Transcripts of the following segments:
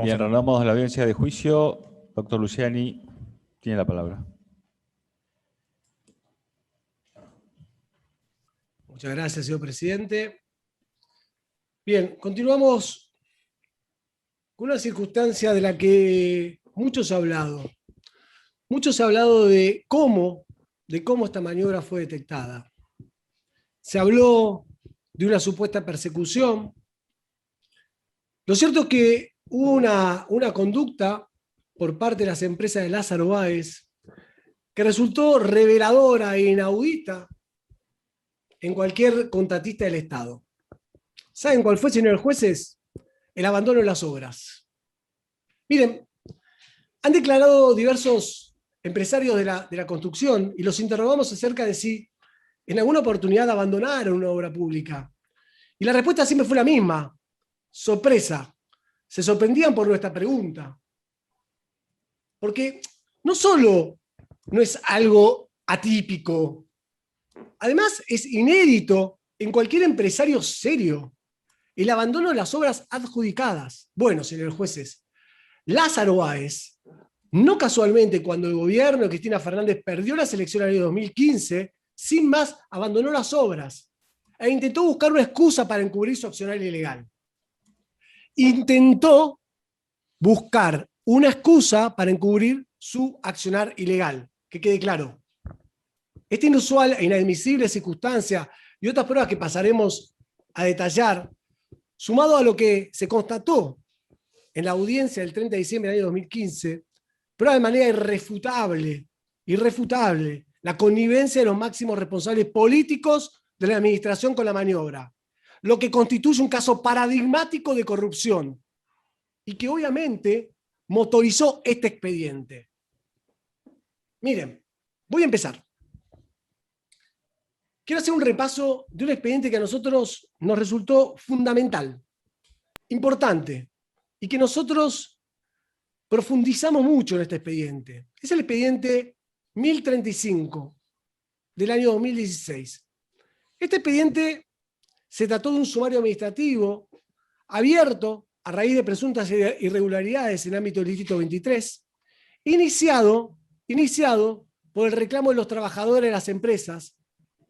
Bien, reanudamos la audiencia de juicio. Doctor Luciani, tiene la palabra. Muchas gracias, señor presidente. Bien, continuamos con una circunstancia de la que muchos han hablado. Muchos han hablado de cómo esta maniobra fue detectada. Se habló de una supuesta persecución. Lo cierto es que hubo una conducta por parte de las empresas de Lázaro Báez que resultó reveladora e inaudita en cualquier contratista del Estado. ¿Saben cuál fue, señores jueces? El abandono de las obras. Miren, han declarado diversos empresarios de la construcción y los interrogamos acerca de si en alguna oportunidad abandonaron una obra pública. Y la respuesta siempre fue la misma: sorpresa. Se sorprendían por nuestra pregunta. Porque no solo no es algo atípico, además es inédito en cualquier empresario serio el abandono de las obras adjudicadas. Bueno, señores jueces, Lázaro Báez, no casualmente cuando el gobierno de Cristina Fernández perdió las elecciones del año 2015, sin más abandonó las obras e intentó buscar una excusa para encubrir su accionar ilegal. Intentó buscar una excusa para encubrir su accionar ilegal, que quede claro. Esta inusual e inadmisible circunstancia y otras pruebas que pasaremos a detallar, sumado a lo que se constató en la audiencia del 30 de diciembre del año 2015, prueba de manera irrefutable, la connivencia de los máximos responsables políticos de la administración con la maniobra, lo que constituye un caso paradigmático de corrupción y que obviamente motorizó este expediente. Miren, voy a empezar. Quiero hacer un repaso de un expediente que a nosotros nos resultó fundamental, importante, y que nosotros profundizamos mucho en este expediente. Es el expediente 1035 del año 2016. Este expediente se trató de un sumario administrativo abierto a raíz de presuntas irregularidades en el ámbito del Distrito 23, iniciado por el reclamo de los trabajadores de las empresas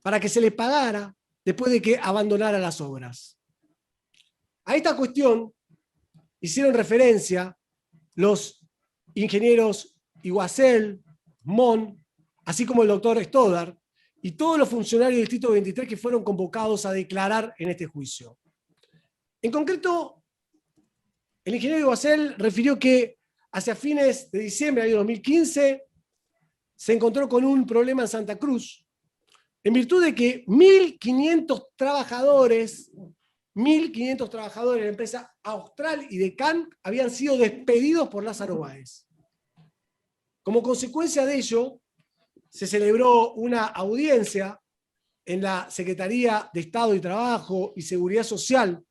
para que se les pagara después de que abandonara las obras. A esta cuestión hicieron referencia los ingenieros Iguacel, Mon, así como el doctor Stoddard, y todos los funcionarios del Distrito 23 que fueron convocados a declarar en este juicio. En concreto, el ingeniero Iguacel refirió que hacia fines de diciembre del año 2015 se encontró con un problema en Santa Cruz, en virtud de que 1.500 trabajadores de la empresa Austral y de Can habían sido despedidos por Lázaro Báez. Como consecuencia de ello, se celebró una audiencia en la Secretaría de Estado y Trabajo y Seguridad Social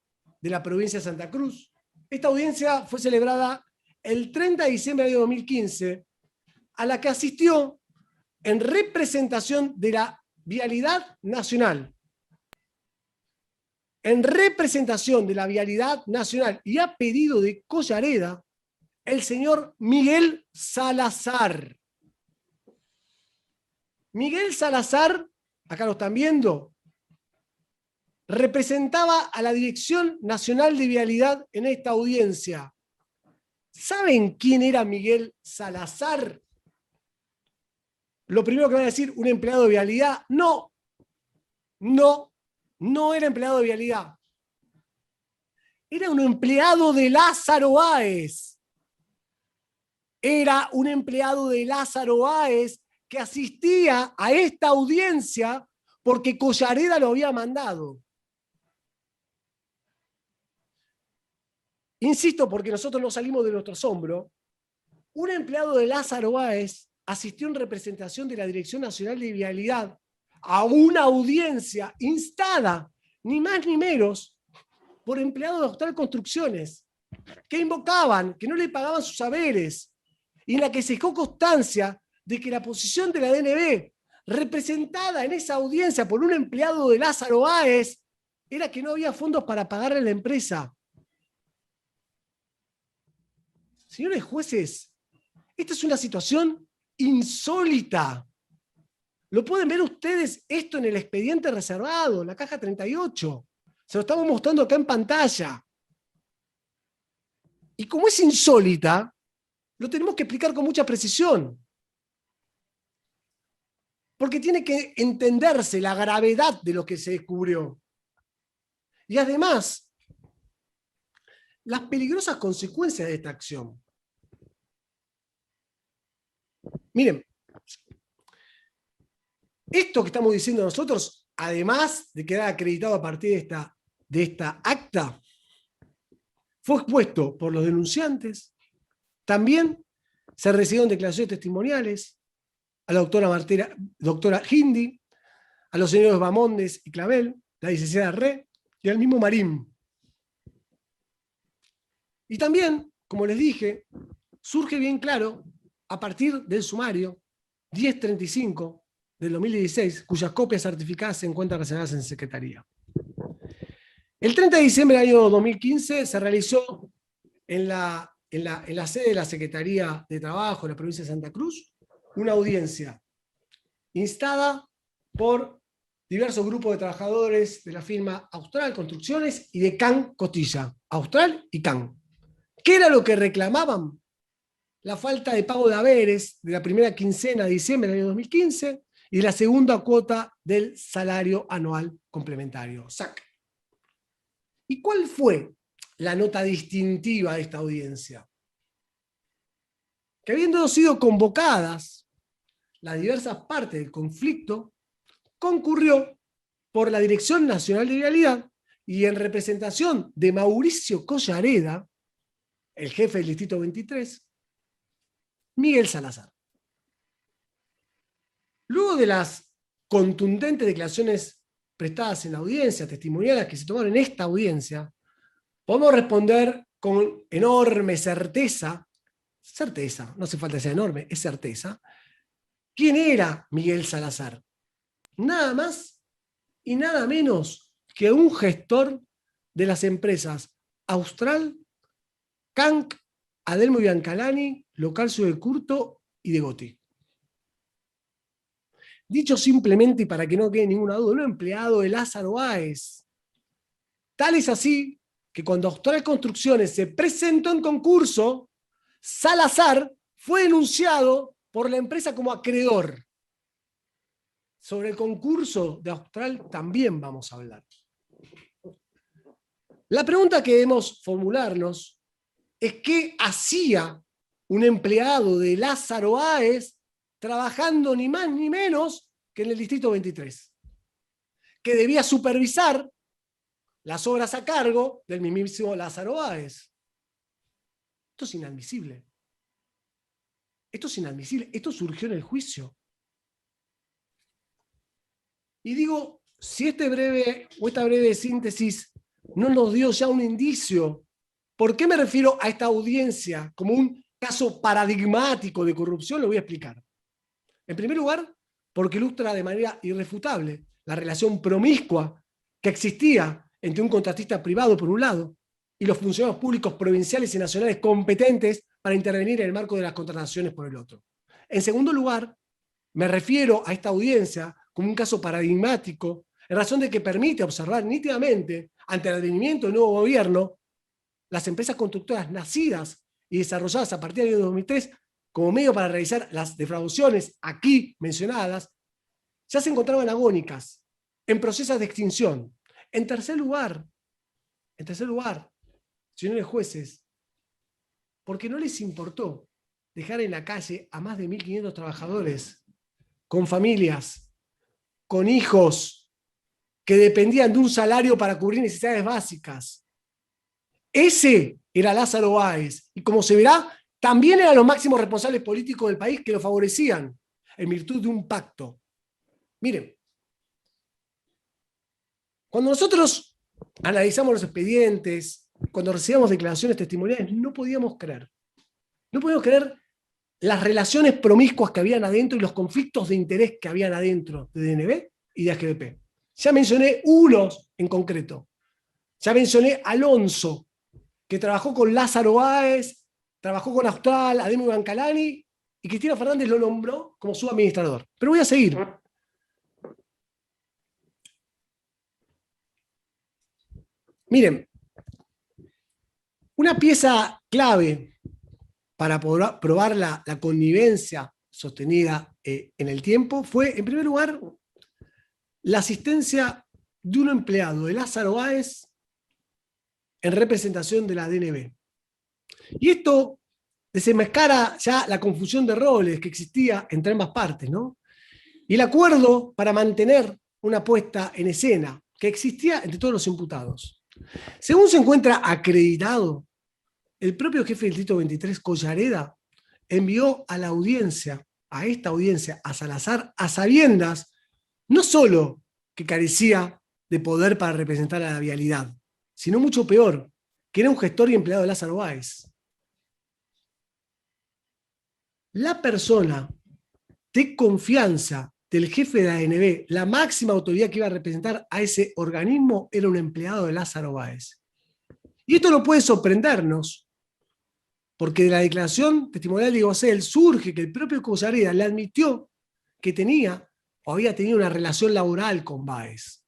de la provincia de Santa Cruz. Esta audiencia fue celebrada el 30 de diciembre del año 2015, a la que asistió en representación de la Vialidad Nacional. En representación de la Vialidad Nacional y a pedido de Collareda, el señor Miguel Salazar. Miguel Salazar, acá lo están viendo, representaba a la Dirección Nacional de Vialidad en esta audiencia. ¿Saben quién era Miguel Salazar? Lo primero que van a decir, ¿un empleado de vialidad? No era empleado de vialidad. Era un empleado de Lázaro Báez. Era un empleado de Lázaro Báez que asistía a esta audiencia porque Collareda lo había mandado. Insisto, porque nosotros no salimos de nuestro asombro. Un empleado de Lázaro Báez asistió en representación de la Dirección Nacional de Vialidad a una audiencia instada, ni más ni menos, por empleados de Austral Construcciones, que invocaban, que no le pagaban sus haberes, y en la que se dejó constancia de que la posición de la DNB, representada en esa audiencia por un empleado de Lázaro Báez, era que no había fondos para pagarle a la empresa. Señores jueces, esta es una situación insólita. Lo pueden ver ustedes esto en el expediente reservado, en la caja 38. Se lo estamos mostrando acá en pantalla. Y como es insólita, lo tenemos que explicar con mucha precisión. Porque tiene que entenderse la gravedad de lo que se descubrió. Y además, las peligrosas consecuencias de esta acción. Miren, esto que estamos diciendo nosotros, además de quedar acreditado a partir de esta acta, fue expuesto por los denunciantes. También se recibieron declaraciones testimoniales a la doctora Hindi, a los señores Bamondes y Clavel, la licenciada Re y al mismo Marín. Y también, como les dije, surge bien claro a partir del sumario 1035 del 2016, cuyas copias certificadas se encuentran reservadas en Secretaría. El 30 de diciembre del año 2015 se realizó en la sede de la Secretaría de Trabajo de la provincia de Santa Cruz una audiencia instada por diversos grupos de trabajadores de la firma Austral Construcciones y de CAN Costilla, Austral y CAN. ¿Qué era lo que reclamaban? La falta de pago de haberes de la primera quincena de diciembre del año 2015 y la segunda cuota del salario anual complementario, SAC. ¿Y cuál fue la nota distintiva de esta audiencia? Que habiendo sido convocadas las diversas partes del conflicto, concurrió por la Dirección Nacional de Vialidad y en representación de Mauricio Collareda, el jefe del Distrito 23, Miguel Salazar. Luego de las contundentes declaraciones prestadas en la audiencia, testimoniales que se tomaron en esta audiencia, podemos responder con enorme certeza, no hace falta que sea enorme, es certeza, ¿quién era Miguel Salazar? Nada más y nada menos que un gestor de las empresas Austral, Canc, Adelmo Biancalani, Localcio de Curto y de Gotti. Dicho simplemente y para que no quede ninguna duda, un empleado de Lázaro Báez. Tal es así que cuando Austral Construcciones se presentó en concurso, Salazar fue denunciado por la empresa como acreedor. Sobre el concurso de Austral también vamos a hablar. La pregunta que debemos formularnos es qué hacía un empleado de Lázaro Báez trabajando ni más ni menos que en el Distrito 23, que debía supervisar las obras a cargo del mismísimo Lázaro Báez. Esto es inadmisible. Esto es inadmisible. Esto surgió en el juicio. Y digo, si esta breve síntesis no nos dio ya un indicio, ¿por qué me refiero a esta audiencia como un caso paradigmático de corrupción? Lo voy a explicar. En primer lugar, porque ilustra de manera irrefutable la relación promiscua que existía entre un contratista privado, por un lado, y los funcionarios públicos provinciales y nacionales competentes para intervenir en el marco de las contrataciones, por el otro. En segundo lugar, me refiero a esta audiencia como un caso paradigmático, en razón de que permite observar nítidamente, ante el advenimiento del nuevo gobierno, las empresas constructoras nacidas y desarrolladas a partir del año 2003 como medio para realizar las defraudaciones aquí mencionadas, ya se encontraban agónicas, en procesos de extinción. En tercer lugar, señores jueces, porque no les importó dejar en la calle a más de 1.500 trabajadores, con familias, con hijos, que dependían de un salario para cubrir necesidades básicas. Ese era Lázaro Báez, y como se verá, también eran los máximos responsables políticos del país que lo favorecían, en virtud de un pacto. Miren, cuando nosotros analizamos los expedientes, cuando recibíamos declaraciones testimoniales, no podíamos creer las relaciones promiscuas que habían adentro y los conflictos de interés que habían adentro de DNB y de AGDP. Ya mencioné unos en concreto. Ya mencioné a Alonso, que trabajó con Lázaro Báez trabajó con Austral, Ademo Bancalani, y Cristina Fernández lo nombró como su administrador. Pero voy a seguir. Miren, una pieza clave para probar la connivencia sostenida en el tiempo fue, en primer lugar, la asistencia de un empleado de Lázaro Báez en representación de la DNB. Y esto desenmascara ya la confusión de roles que existía entre ambas partes, ¿no? Y el acuerdo para mantener una puesta en escena que existía entre todos los imputados. Según se encuentra acreditado, el propio jefe del Distrito 23, Collareda, envió a la audiencia, a esta audiencia, a Salazar, a sabiendas, no solo que carecía de poder para representar a la vialidad, sino mucho peor, que era un gestor y empleado de Lázaro Báez. La persona de confianza del jefe de la ANB, la máxima autoridad que iba a representar a ese organismo, era un empleado de Lázaro Báez. Y esto no puede sorprendernos, porque de la declaración testimonial de Iguacel surge que el propio Collareda le admitió que tenía o había tenido una relación laboral con Báez.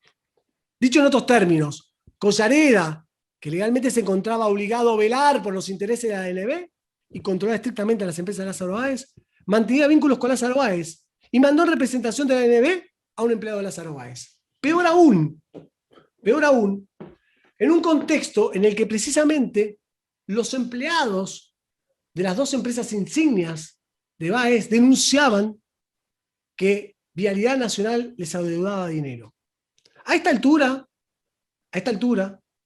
Dicho en otros términos, Collareda, que legalmente se encontraba obligado a velar por los intereses de la ANB y controlar estrictamente a las empresas de Lázaro Báez, mantenía vínculos con Lázaro Báez y mandó en representación de la ANB a un empleado de Lázaro Báez. Peor aún, en un contexto en el que precisamente los empleados de las dos empresas insignias de Báez denunciaban que Vialidad Nacional les adeudaba dinero. A esta altura,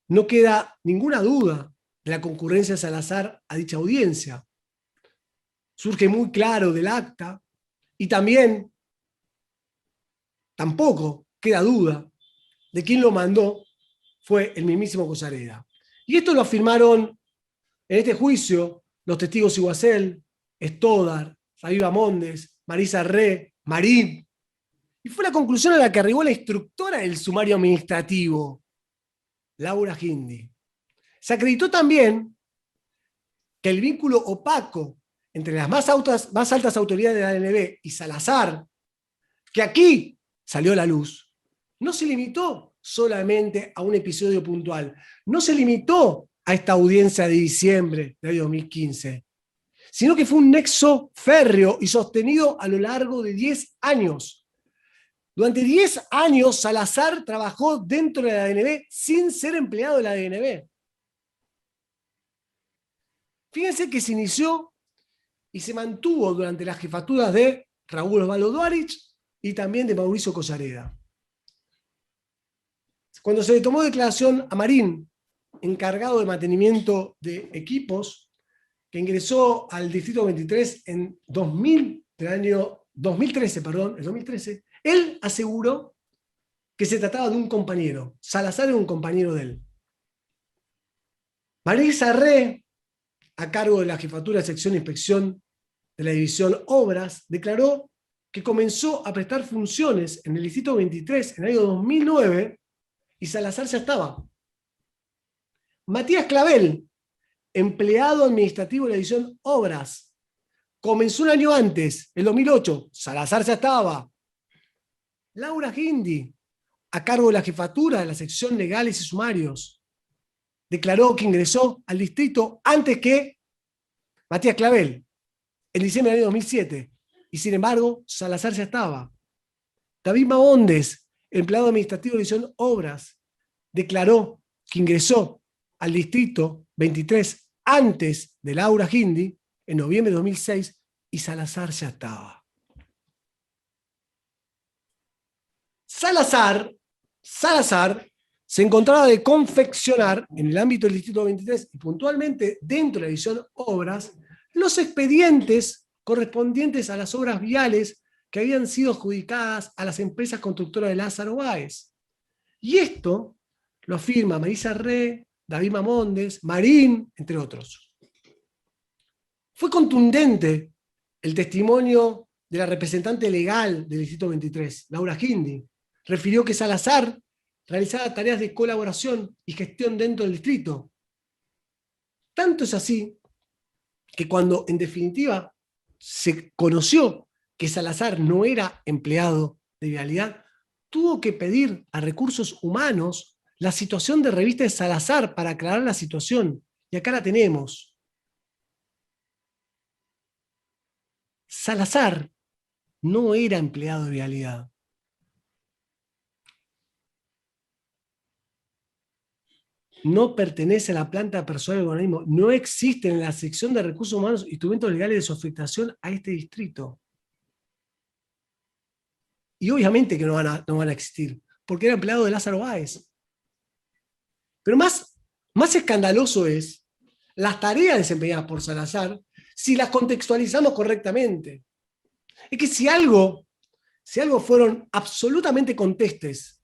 no queda ninguna duda de la concurrencia de Salazar a dicha audiencia. Surge muy claro del acta y también tampoco queda duda de quién lo mandó fue el mismísimo Collareda. Y esto lo afirmaron en este juicio los testigos Iguacel, Stoddard, Fabiba Mondes, Marisa Re, Marín. Y fue la conclusión a la que arribó la instructora del sumario administrativo, Laura Hindi. Se acreditó también que el vínculo opaco entre las más altas autoridades de la ANB y Salazar, que aquí salió a la luz, no se limitó solamente a un episodio puntual, no se limitó a esta audiencia de diciembre del año 2015, sino que fue un nexo férreo y sostenido a lo largo de 10 años. Durante 10 años Salazar trabajó dentro de la ANB sin ser empleado de la ANB. Fíjense que se inició y se mantuvo durante las jefaturas de Raúl Osvaldo Duarich y también de Mauricio Collareda. Cuando se le tomó declaración a Marín, encargado de mantenimiento de equipos, que ingresó al Distrito 23 en el año 2013, él aseguró que se trataba de un compañero. Salazar era un compañero de él. Marisa Re, a cargo de la Jefatura de Sección de Inspección de la División Obras, declaró que comenzó a prestar funciones en el Distrito 23 en el año 2009 y Salazar ya estaba. Matías Clavel, empleado administrativo de la División Obras, comenzó un año antes, el 2008, Salazar ya estaba. Laura Hindi, a cargo de la Jefatura de la Sección Legales y Sumarios, declaró que ingresó al distrito antes que Matías Clavel, en diciembre del año 2007, y sin embargo, Salazar ya estaba. David Maondes, empleado administrativo de la División Obras, declaró que ingresó al distrito 23 antes de Laura Hindi, en noviembre de 2006, y Salazar ya estaba. Salazar se encontraba de confeccionar en el ámbito del Distrito 23 y puntualmente dentro de la División Obras los expedientes correspondientes a las obras viales que habían sido adjudicadas a las empresas constructoras de Lázaro Báez. Y esto lo afirma Marisa Re, David Mamondes, Marín, entre otros. Fue contundente el testimonio de la representante legal del Distrito 23, Laura Hindi. Refirió que Salazar realizaba tareas de colaboración y gestión dentro del distrito. Tanto es así que cuando en definitiva se conoció que Salazar no era empleado de Vialidad, tuvo que pedir a Recursos Humanos la situación de revista de Salazar para aclarar la situación. Y acá la tenemos. Salazar no era empleado de Vialidad. No pertenece a la planta personal del organismo. No existe en la sección de recursos humanos instrumentos legales de su afectación a este distrito. Y obviamente que no van a existir, porque era empleado de Lázaro Báez. Pero más escandaloso es las tareas desempeñadas por Salazar si las contextualizamos correctamente. Es que si algo fueron absolutamente contestes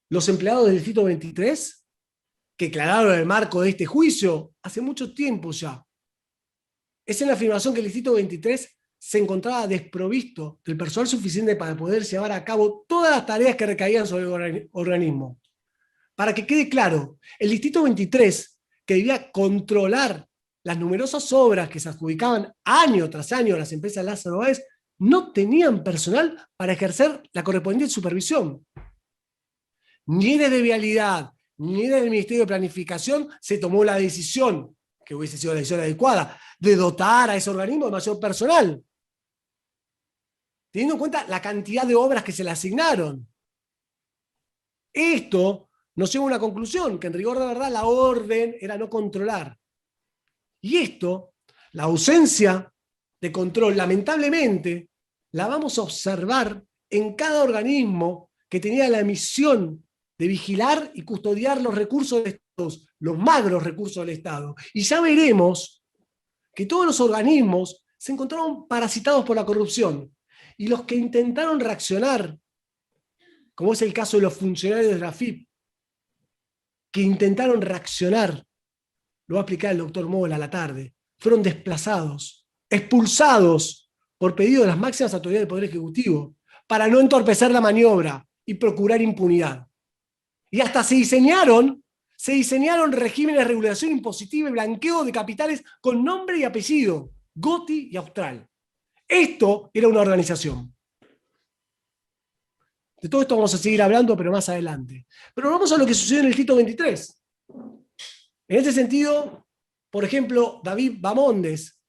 los empleados del Distrito 23, que declararon en el marco de este juicio hace mucho tiempo ya, es en la afirmación que el Distrito 23 se encontraba desprovisto del personal suficiente para poder llevar a cabo todas las tareas que recaían sobre el organismo. Para que quede claro, el Distrito 23, que debía controlar las numerosas obras que se adjudicaban año tras año a las empresas Lázaro Báez, no tenían personal para ejercer la correspondiente supervisión. Ni desde Vialidad, ni desde el Ministerio de Planificación se tomó la decisión, que hubiese sido la decisión adecuada, de dotar a ese organismo de mayor personal, teniendo en cuenta la cantidad de obras que se le asignaron. Esto nos lleva a una conclusión, que en rigor de verdad la orden era no controlar. Y esto, la ausencia de control, lamentablemente, la vamos a observar en cada organismo que tenía la misión de vigilar y custodiar los recursos del Estado, los magros recursos del Estado. Y ya veremos que todos los organismos se encontraron parasitados por la corrupción. Y los que intentaron reaccionar, como es el caso de los funcionarios de la AFIP, que intentaron reaccionar, lo va a explicar el doctor Mola a la tarde, fueron desplazados, expulsados por pedido de las máximas autoridades del Poder Ejecutivo, para no entorpecer la maniobra y procurar impunidad. Y hasta se diseñaron regímenes de regulación impositiva y blanqueo de capitales con nombre y apellido, Goti y Austral. Esto era una organización. De todo esto vamos a seguir hablando, pero más adelante. Pero vamos a lo que sucedió en el Distrito 23. En ese sentido, por ejemplo, David Bamondes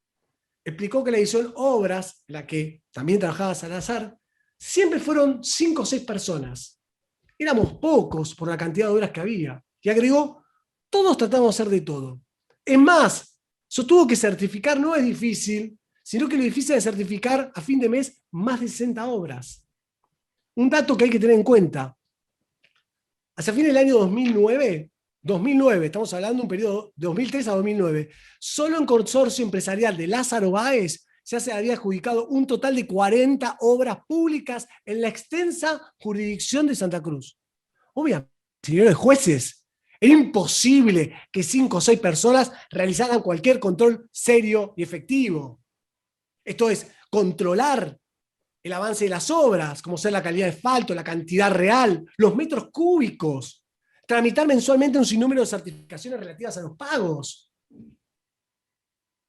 explicó que la edición Obras, en la que también trabajaba Salazar, siempre fueron 5 o 6 personas. Éramos pocos por la cantidad de obras que había. Y agregó, todos tratamos de hacer de todo. Es más, sostuvo que certificar no es difícil, sino que lo difícil es certificar a fin de mes más de 60 obras. Un dato que hay que tener en cuenta. Hacia fin del año 2009, estamos hablando de un periodo de 2003 a 2009, solo en consorcio empresarial de Lázaro Báez ya se había adjudicado un total de 40 obras públicas en la extensa jurisdicción de Santa Cruz. Obviamente, señores jueces, era imposible que 5 o 6 personas realizaran cualquier control serio y efectivo. Esto es, controlar el avance de las obras, como ser la calidad de asfalto, la cantidad real, los metros cúbicos, tramitar mensualmente un sinnúmero de certificaciones relativas a los pagos.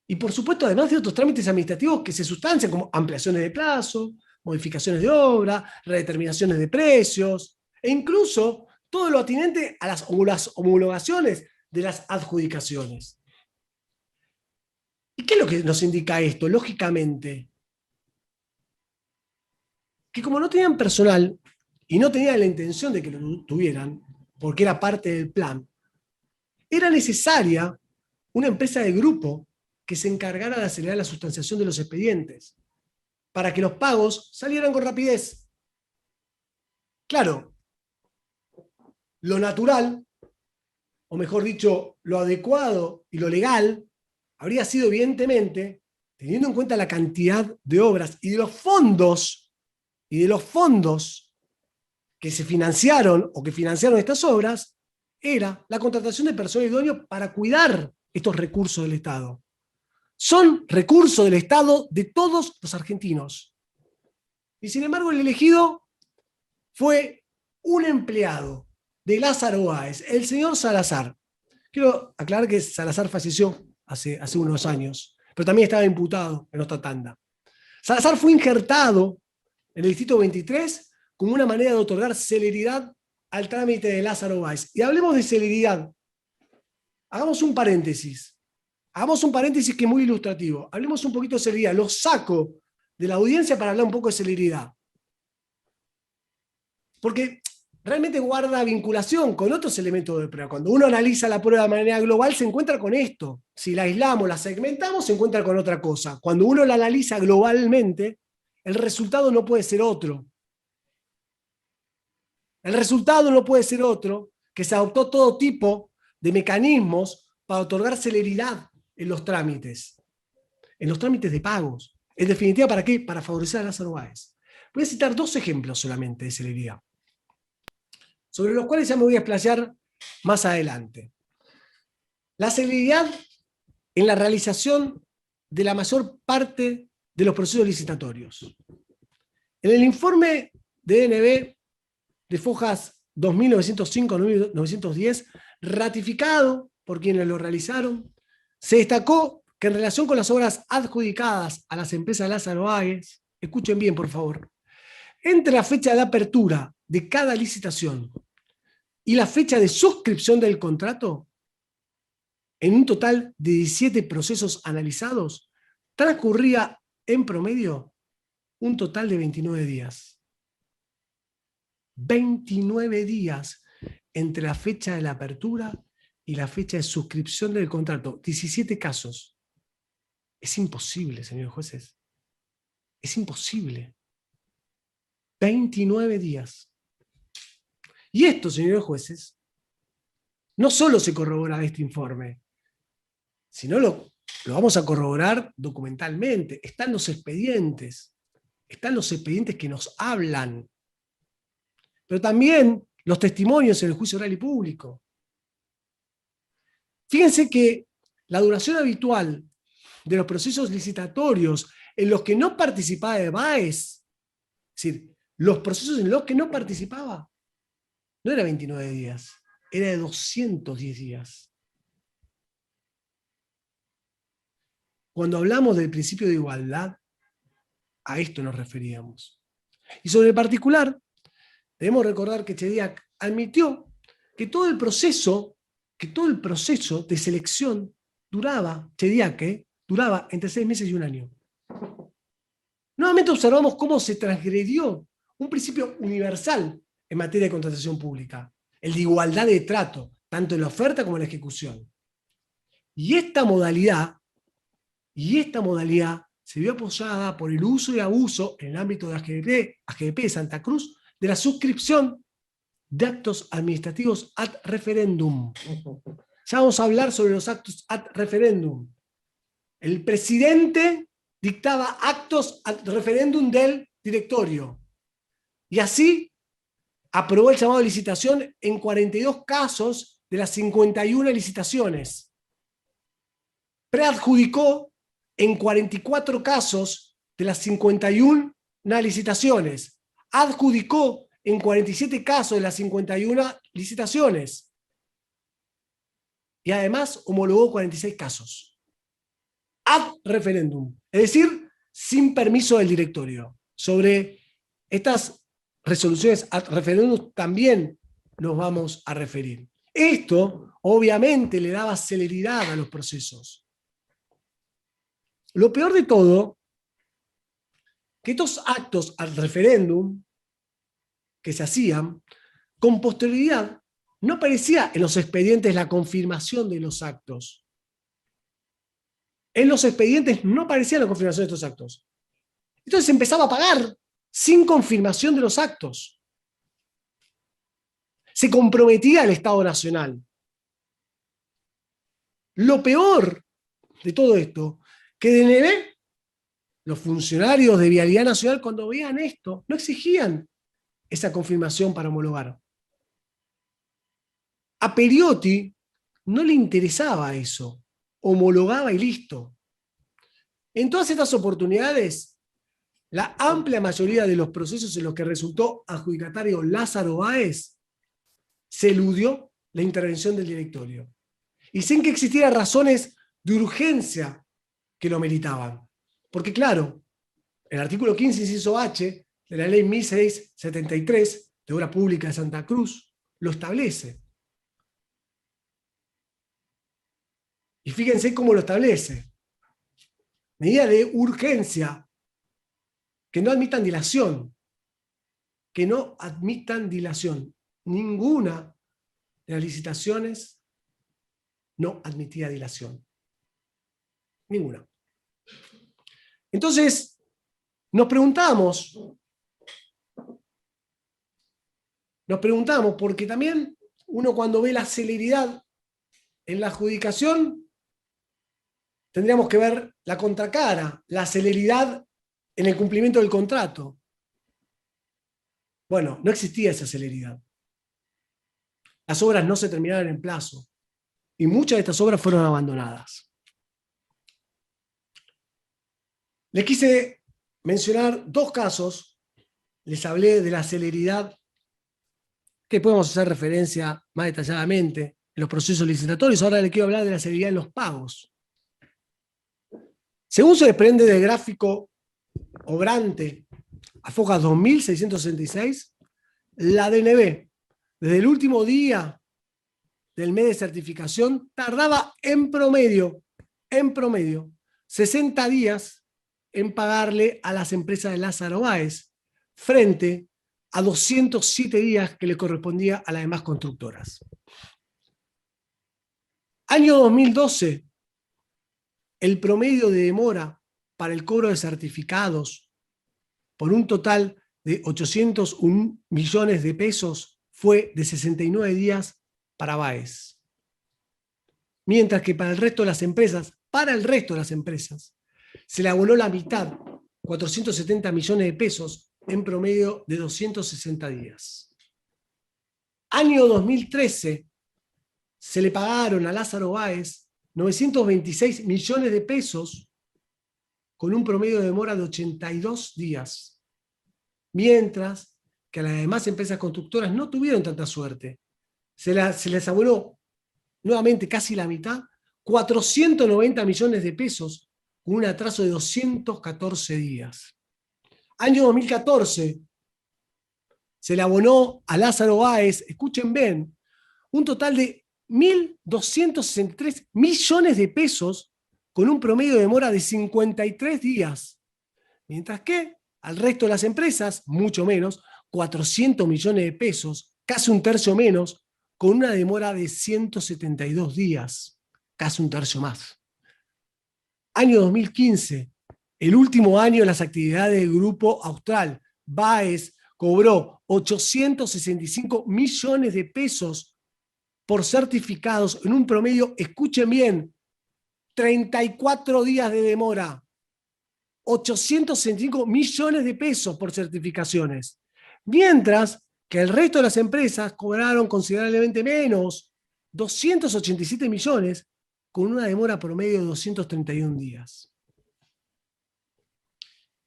Y por supuesto, además de otros trámites administrativos que se sustancian, como ampliaciones de plazo, modificaciones de obra, redeterminaciones de precios, e incluso todo lo atinente a las homologaciones de las adjudicaciones. ¿Y qué es lo que nos indica esto? Lógicamente, que como no tenían personal y no tenían la intención de que lo tuvieran, porque era parte del plan, era necesaria una empresa de grupo que se encargara de acelerar la sustanciación de los expedientes, para que los pagos salieran con rapidez. Claro, lo natural, o mejor dicho, lo adecuado y lo legal, habría sido evidentemente, teniendo en cuenta la cantidad de obras y de los fondos que se financiaron o que financiaron estas obras, era la contratación de personal idóneo para cuidar estos recursos del Estado. Son recursos del Estado de todos los argentinos. Y sin embargo, el elegido fue un empleado de Lázaro Báez, el señor Salazar. Quiero aclarar que Salazar falleció hace unos años, pero también estaba imputado en otra tanda. Salazar fue injertado en el distrito 23 como una manera de otorgar celeridad al trámite de Lázaro Báez. Y hablemos de celeridad. Hagamos un paréntesis. Hagamos un paréntesis que es muy ilustrativo. Hablemos un poquito de celeridad. Lo saco de la audiencia para hablar un poco de celeridad. Porque realmente guarda vinculación con otros elementos de prueba. Cuando uno analiza la prueba de manera global, se encuentra con esto. Si la aislamos, la segmentamos, se encuentra con otra cosa. Cuando uno la analiza globalmente, el resultado no puede ser otro. El resultado no puede ser otro que se adoptó todo tipo de mecanismos para otorgar celeridad en los trámites de pagos. En definitiva, ¿para qué? Para favorecer a Lázaro Báez. Voy a citar 2 ejemplos solamente de celeridad, sobre los cuales ya me voy a explayar más adelante. La celeridad en la realización de la mayor parte de los procesos licitatorios. En el informe de DNB de Fojas 2905-910, ratificado por quienes lo realizaron, se destacó que en relación con las obras adjudicadas a las empresas Lázaro Báez, escuchen bien por favor, entre la fecha de apertura de cada licitación y la fecha de suscripción del contrato, en un total de 17 procesos analizados, transcurría en promedio un total de 29 días. 29 días entre la fecha de la apertura y la fecha de suscripción del contrato. 17 casos. Es imposible, señores jueces. Es imposible. 29 días. Y esto, señores jueces, no solo se corrobora en este informe, sino lo vamos a corroborar documentalmente. Están los expedientes que nos hablan, pero también los testimonios en el juicio oral y público. Fíjense que la duración habitual de los procesos licitatorios en los que no participaba de Báez, es decir, los procesos en los que no participaba, no era 29 días, era de 210 días. Cuando hablamos del principio de igualdad, a esto nos referíamos. Y sobre el particular, debemos recordar que Chediak admitió que todo el proceso de selección duraba entre 6 meses y 1 año. Nuevamente observamos cómo se transgredió un principio universal en materia de contratación pública, el de igualdad de trato, tanto en la oferta como en la ejecución. Y esta modalidad se vio apoyada por el uso y abuso en el ámbito de AGDP de Santa Cruz de la suscripción de actos administrativos ad referendum. Ya vamos a hablar sobre los actos ad referendum. El presidente dictaba actos ad referendum del directorio. Y así aprobó el llamado de licitación en 42 casos de las 51 licitaciones. Preadjudicó en 44 casos de las 51 licitaciones. Adjudicó en 47 casos de las 51 licitaciones. Y además homologó 46 casos. Ad referendum, es decir, sin permiso del directorio. Sobre estas resoluciones ad referendum también nos vamos a referir. Esto, obviamente, le daba celeridad a los procesos. Lo peor de todo, que estos actos ad referendum que se hacían, con posterioridad, no aparecía en los expedientes la confirmación de los actos. En los expedientes no aparecía la confirmación de estos actos. Entonces se empezaba a pagar sin confirmación de los actos. Se comprometía el Estado Nacional. Lo peor de todo esto, que DNB, los funcionarios de Vialidad Nacional, cuando veían esto, no exigían esa confirmación para homologar. A Periotti no le interesaba eso, homologaba y listo. En todas estas oportunidades, la amplia mayoría de los procesos en los que resultó adjudicatario Lázaro Báez se eludió la intervención del directorio. Y sin que existieran razones de urgencia que lo meritaban. Porque claro, el artículo 15, inciso H, de la ley 1673 de Obra Pública de Santa Cruz, lo establece. Y fíjense cómo lo establece. Medida de urgencia, que no admitan dilación. Que no admitan dilación. Ninguna de las licitaciones no admitía dilación. Ninguna. Entonces, nos preguntamos, porque también uno cuando ve la celeridad en la adjudicación, tendríamos que ver la contracara, la celeridad en el cumplimiento del contrato. Bueno, no existía esa celeridad. Las obras no se terminaron en plazo y muchas de estas obras fueron abandonadas. Les quise mencionar dos casos, les hablé de la celeridad, que podemos hacer referencia más detalladamente en los procesos licitatorios, ahora les quiero hablar de la celeridad en los pagos. Según se desprende del gráfico obrante AFOCA 2666, la DNB, desde el último día del mes de certificación, tardaba en promedio, 60 días en pagarle a las empresas de Lázaro Báez, frente a 207 días que le correspondía a las demás constructoras. Año 2012, el promedio de demora para el cobro de certificados por un total de 801 millones de pesos fue de 69 días para Báez. Mientras que para el resto de las empresas, se le abonó la mitad, 470 millones de pesos, en promedio de 260 días. Año 2013, se le pagaron a Lázaro Báez 926 millones de pesos con un promedio de demora de 82 días. Mientras que a las demás empresas constructoras no tuvieron tanta suerte. Se les abonó nuevamente casi la mitad, 490 millones de pesos con un atraso de 214 días. Año 2014, se le abonó a Lázaro Báez, escuchen bien, un total de 1.263 millones de pesos con un promedio de demora de 53 días. Mientras que al resto de las empresas, mucho menos, 400 millones de pesos, casi un tercio menos, con una demora de 172 días, casi un tercio más. Año 2015, el último año de las actividades del Grupo Austral, Báez cobró 865 millones de pesos por certificados en un promedio, escuchen bien, 34 días de demora. 865 millones de pesos por certificaciones. Mientras que el resto de las empresas cobraron considerablemente menos, 287 millones, con una demora promedio de 231 días.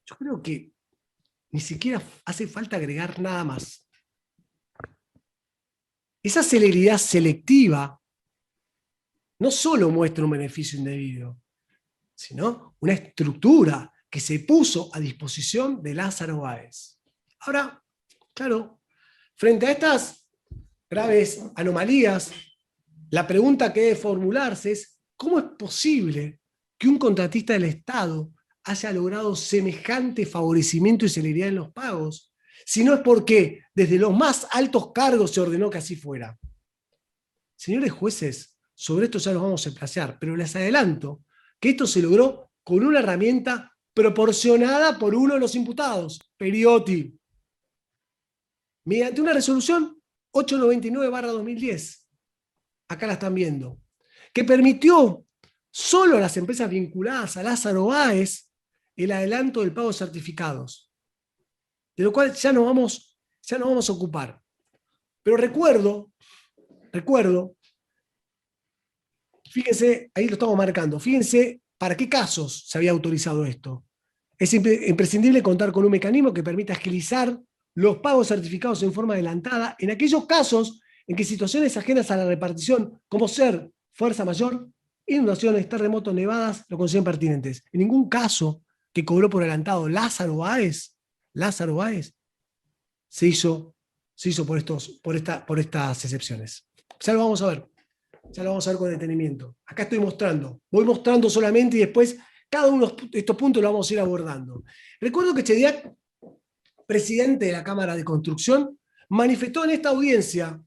Yo creo que ni siquiera hace falta agregar nada más. Esa celeridad selectiva no solo muestra un beneficio indebido, sino una estructura que se puso a disposición de Lázaro Báez. Ahora, claro, frente a estas graves anomalías, la pregunta que debe formularse es: ¿cómo es posible que un contratista del Estado haya logrado semejante favorecimiento y celeridad en los pagos? Si no es porque desde los más altos cargos se ordenó que así fuera. Señores jueces, sobre esto ya nos vamos a explayar, pero les adelanto que esto se logró con una herramienta proporcionada por uno de los imputados, Periotti, mediante una resolución 899/2010, acá la están viendo, que permitió solo a las empresas vinculadas a Lázaro Báez el adelanto del pago de certificados, de lo cual ya nos vamos a ocupar. Pero recuerdo, fíjense, ahí lo estamos marcando, fíjense para qué casos se había autorizado esto. Es imprescindible contar con un mecanismo que permita agilizar los pagos certificados en forma adelantada en aquellos casos en que situaciones ajenas a la repartición, como ser fuerza mayor, inundaciones, terremotos, nevadas, lo consideran pertinentes. En ningún caso que cobró por adelantado Lázaro Báez, se hizo por estas excepciones. Ya lo vamos a ver. Ya lo vamos a ver con detenimiento. Acá estoy mostrando. Voy mostrando solamente y después cada uno de estos puntos lo vamos a ir abordando. Recuerdo que Chediak, presidente de la Cámara de Construcción, manifestó en esta audiencia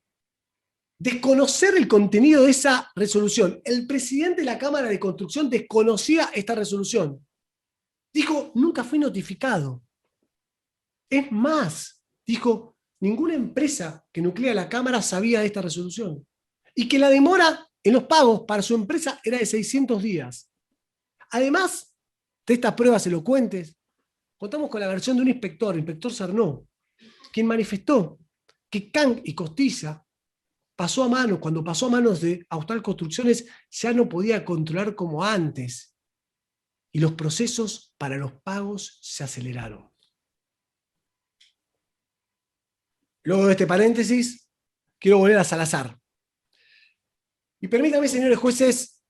desconocer el contenido de esa resolución. El presidente de la Cámara de Construcción desconocía esta resolución. Dijo, nunca fui notificado. Es más, dijo, ninguna empresa que nuclea la Cámara sabía de esta resolución. Y que la demora en los pagos para su empresa era de 600 días. Además de estas pruebas elocuentes, contamos con la versión de un inspector, el inspector Sarnó, quien manifestó que Canc y Costilla cuando pasó a manos de Austral Construcciones, ya no podía controlar como antes. Y los procesos para los pagos se aceleraron. Luego de este paréntesis, quiero volver a Salazar. Y permítanme, señores jueces,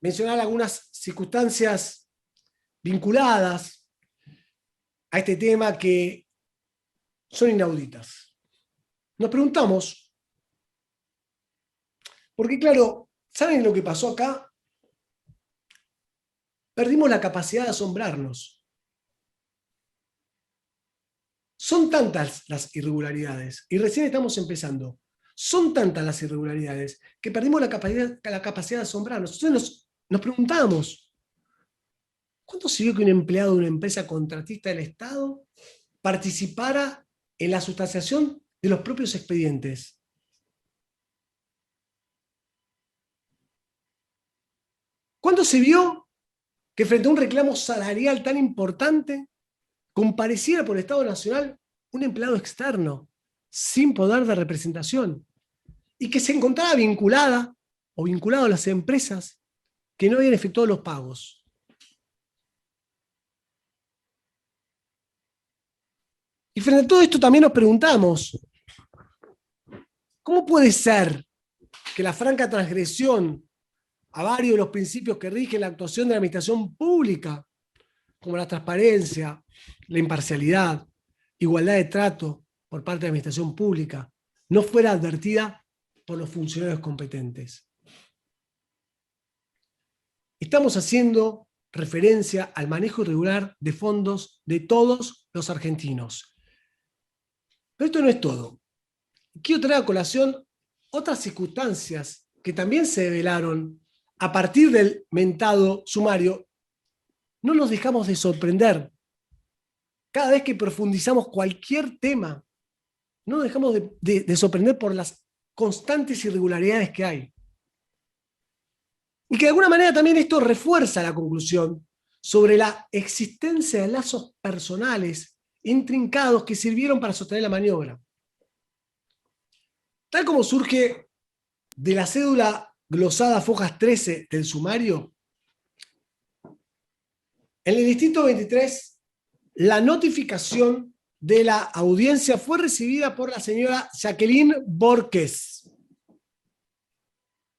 mencionar algunas circunstancias vinculadas a este tema que son inauditas. Nos preguntamos, porque claro, ¿saben lo que pasó acá? Perdimos la capacidad de asombrarnos. Son tantas las irregularidades, y recién estamos empezando, son tantas las irregularidades que perdimos la capacidad de asombrarnos. Entonces nos preguntamos, ¿cuánto sirvió que un empleado de una empresa contratista del Estado participara en la sustanciación de los propios expedientes? ¿Cuándo se vio que frente a un reclamo salarial tan importante compareciera por el Estado Nacional un empleado externo, sin poder de representación, y que se encontraba vinculada o vinculado a las empresas que no habían efectuado los pagos? Y frente a todo esto también nos preguntamos, ¿cómo puede ser que la franca transgresión a varios de los principios que rigen la actuación de la administración pública, como la transparencia, la imparcialidad, igualdad de trato por parte de la administración pública, no fuera advertida por los funcionarios competentes? Estamos haciendo referencia al manejo irregular de fondos de todos los argentinos. Pero esto no es todo. Quiero traer a colación otras circunstancias que también se develaron a partir del mentado sumario. No nos dejamos de sorprender. Cada vez que profundizamos cualquier tema, no nos dejamos de sorprender por las constantes irregularidades que hay. Y que de alguna manera también esto refuerza la conclusión sobre la existencia de lazos personales intrincados que sirvieron para sostener la maniobra. Tal como surge de la cédula glosada Fojas 13 del sumario, en el distrito 23, la notificación de la audiencia fue recibida por la señora Jacqueline Borges.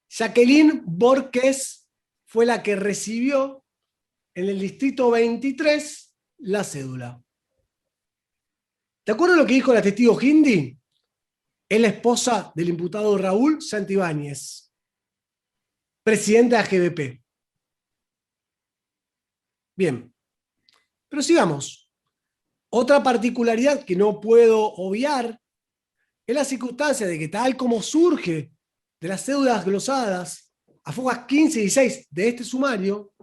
Jacqueline Borges fue la que recibió en el distrito 23 la cédula. ¿De acuerdo a lo que dijo la testigo Hindi? Es la esposa del imputado Raúl Santibáñez, presidente de AGBP. Bien, pero sigamos. Otra particularidad que no puedo obviar es la circunstancia de que, tal como surge de las cédulas glosadas a Fojas 15 y 16 de este sumario,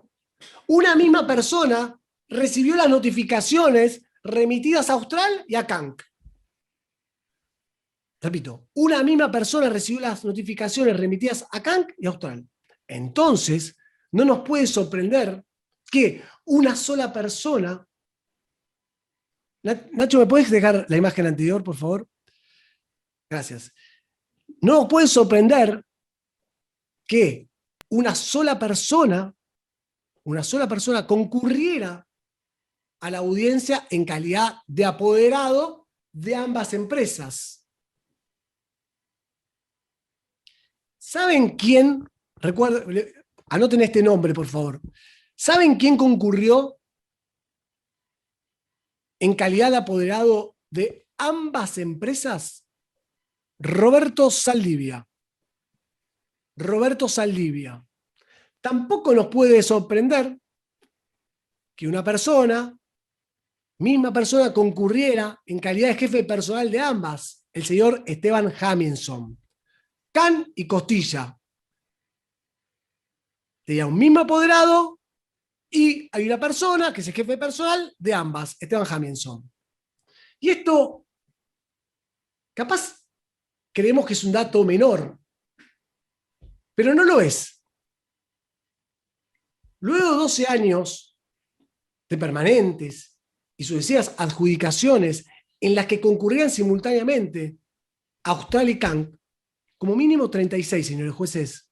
una misma persona recibió las notificaciones remitidas a Austral y a Canc. Repito, una misma persona recibió las notificaciones remitidas a Canc y a Austral. Entonces, no nos puede sorprender que una sola persona... Nacho, ¿me puedes dejar la imagen anterior, por favor? Gracias. No nos puede sorprender que una sola persona concurriera a la audiencia en calidad de apoderado de ambas empresas. ¿Saben quién anoten este nombre, por favor. ¿Saben quién concurrió en calidad de apoderado de ambas empresas? Roberto Saldivia. Roberto Saldivia. Tampoco nos puede sorprender que una misma persona, concurriera en calidad de jefe personal de ambas, el señor Esteban Hamienson. Can y Costilla. Tenía un mismo apoderado y hay una persona que es el jefe personal de ambas, Esteban Hamienson. Y esto, capaz, creemos que es un dato menor, pero no lo es. Luego de 12 años de permanentes y sucesivas adjudicaciones en las que concurrían simultáneamente Austral y Can, como mínimo 36, señores jueces,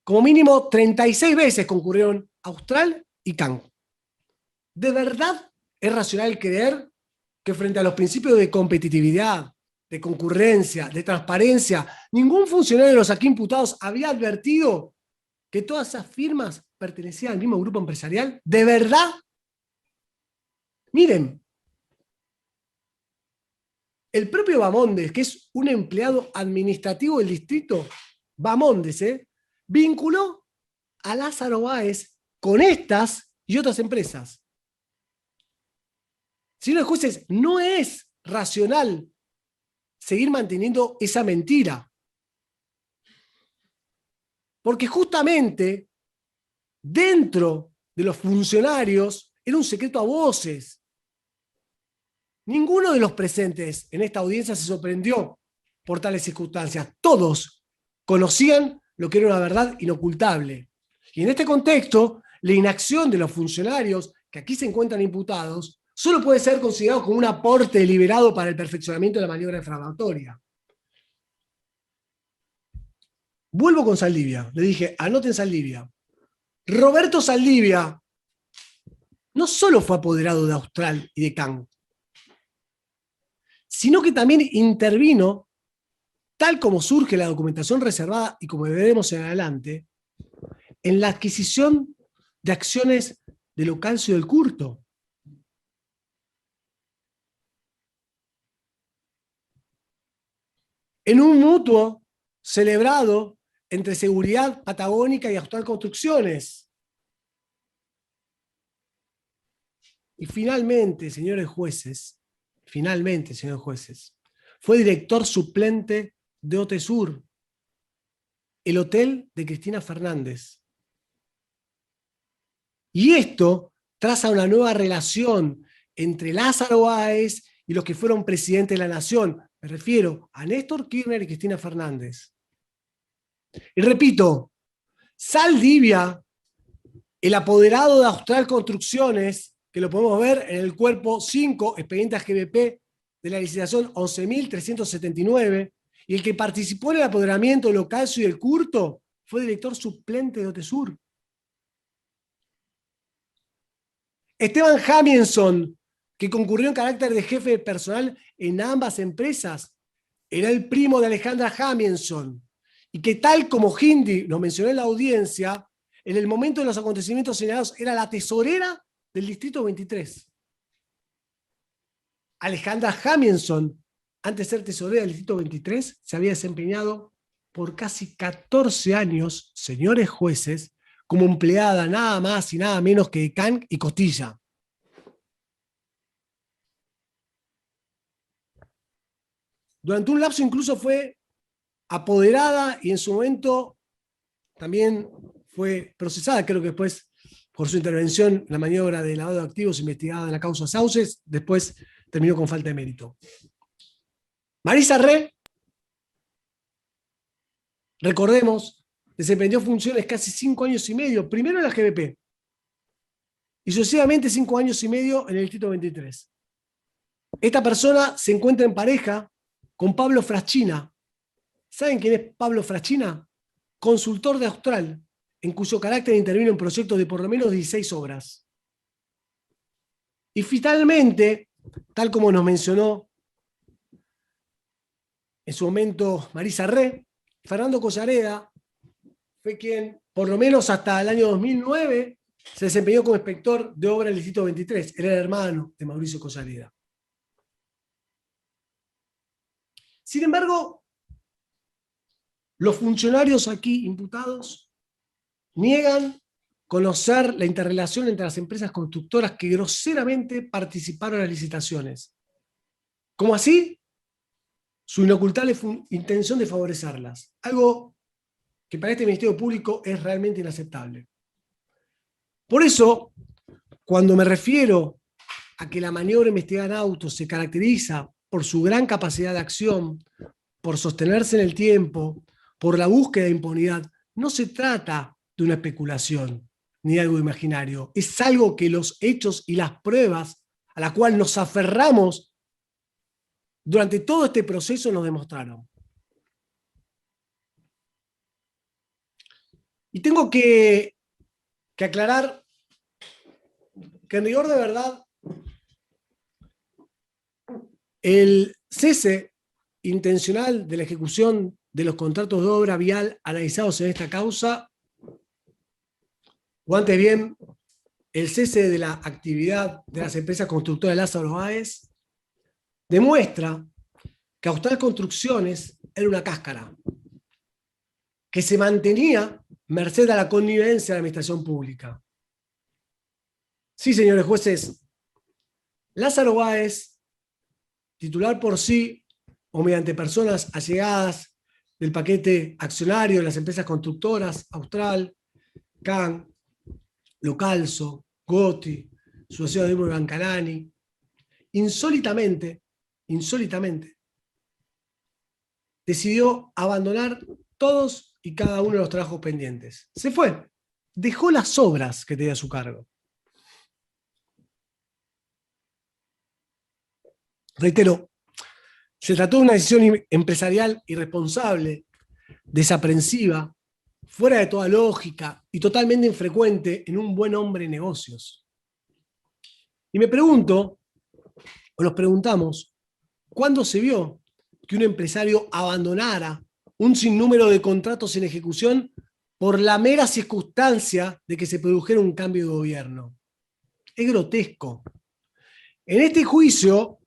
como mínimo 36 veces concurrieron Austral y Can. ¿De verdad es racional creer que frente a los principios de competitividad, de concurrencia, de transparencia, ningún funcionario de los aquí imputados había advertido que todas esas firmas pertenecían al mismo grupo empresarial? ¿De verdad? Miren, el propio Bamondes, que es un empleado administrativo del distrito, Bamondes, vinculó a Lázaro Báez con estas y otras empresas. Señores jueces, no es racional seguir manteniendo esa mentira. Porque justamente dentro de los funcionarios era un secreto a voces. Ninguno de los presentes en esta audiencia se sorprendió por tales circunstancias. Todos conocían lo que era una verdad inocultable. Y en este contexto, la inacción de los funcionarios que aquí se encuentran imputados solo puede ser considerado como un aporte deliberado para el perfeccionamiento de la maniobra defraudatoria. Vuelvo con Saldivia. Le dije, anoten Saldivia. Roberto Saldivia no solo fue apoderado de Austral y de Can, sino que también intervino, tal como surge la documentación reservada y como veremos en adelante, en la adquisición de acciones de Localcio del Curto. En un mutuo celebrado entre Seguridad Patagónica y Austral Construcciones. Y finalmente, señores jueces, fue director suplente de Otesur, el hotel de Cristina Fernández. Y esto traza una nueva relación entre Lázaro Báez y los que fueron presidentes de la Nación. Me refiero a Néstor Kirchner y Cristina Fernández. Y repito, Saldivia, el apoderado de Austral Construcciones, que lo podemos ver en el cuerpo 5, expediente GBP de la licitación 11.379, y el que participó en el apoderamiento del Localcio y del Curto, fue director suplente de Otesur. Esteban Hamienson, que concurrió en carácter de jefe personal en ambas empresas, era el primo de Alejandra Hamienson, y que tal como Hindi nos mencionó en la audiencia, en el momento de los acontecimientos señalados era la tesorera del Distrito 23. Alejandra Hamienson, antes de ser tesorera del Distrito 23, se había desempeñado por casi 14 años, señores jueces, como empleada nada más y nada menos que de Can y Costilla. Durante un lapso incluso fue apoderada y en su momento también fue procesada, creo que después por su intervención en la maniobra de lavado de activos investigada en la causa Sauces, después terminó con falta de mérito. Marisa Re, recordemos, desempeñó funciones casi 5 años y medio, primero en la GBP, y sucesivamente 5 años y medio en el Distrito 23. Esta persona se encuentra en pareja con Pablo Fraschina. ¿Saben quién es Pablo Fraschina? Consultor de Austral, en cuyo carácter intervino en proyectos de por lo menos 16 obras. Y finalmente, tal como nos mencionó en su momento Marisa Re, Fernando Collareda fue quien, por lo menos hasta el año 2009, se desempeñó como inspector de obra del Distrito 23. Él era hermano de Mauricio Collareda. Sin embargo, los funcionarios aquí imputados niegan conocer la interrelación entre las empresas constructoras que groseramente participaron en las licitaciones. ¿Cómo así? Su inocultable intención de favorecerlas. Algo que para este Ministerio Público es realmente inaceptable. Por eso, cuando me refiero a que la maniobra investigada en autos se caracteriza por su gran capacidad de acción, por sostenerse en el tiempo, por la búsqueda de impunidad, no se trata de una especulación ni de algo imaginario. Es algo que los hechos y las pruebas a la cual nos aferramos durante todo este proceso nos demostraron. Y tengo que aclarar que en rigor de verdad el cese intencional de la ejecución de los contratos de obra vial analizados en esta causa, o antes bien, el cese de la actividad de las empresas constructoras de Lázaro Báez, demuestra que Austral Construcciones era una cáscara, que se mantenía merced a la connivencia de la administración pública. Sí, señores jueces, Lázaro Báez, titular por sí o mediante personas allegadas del paquete accionario de las empresas constructoras, Austral, CAN, Localso, Goti, su asociado de Bancanani, insólitamente, decidió abandonar todos y cada uno de los trabajos pendientes. Se fue, dejó las obras que tenía a su cargo. Reitero, se trató de una decisión empresarial irresponsable, desaprensiva, fuera de toda lógica y totalmente infrecuente en un buen hombre de negocios. Y me pregunto, o nos preguntamos, ¿cuándo se vio que un empresario abandonara un sinnúmero de contratos en ejecución por la mera circunstancia de que se produjera un cambio de gobierno? Es grotesco. En este juicio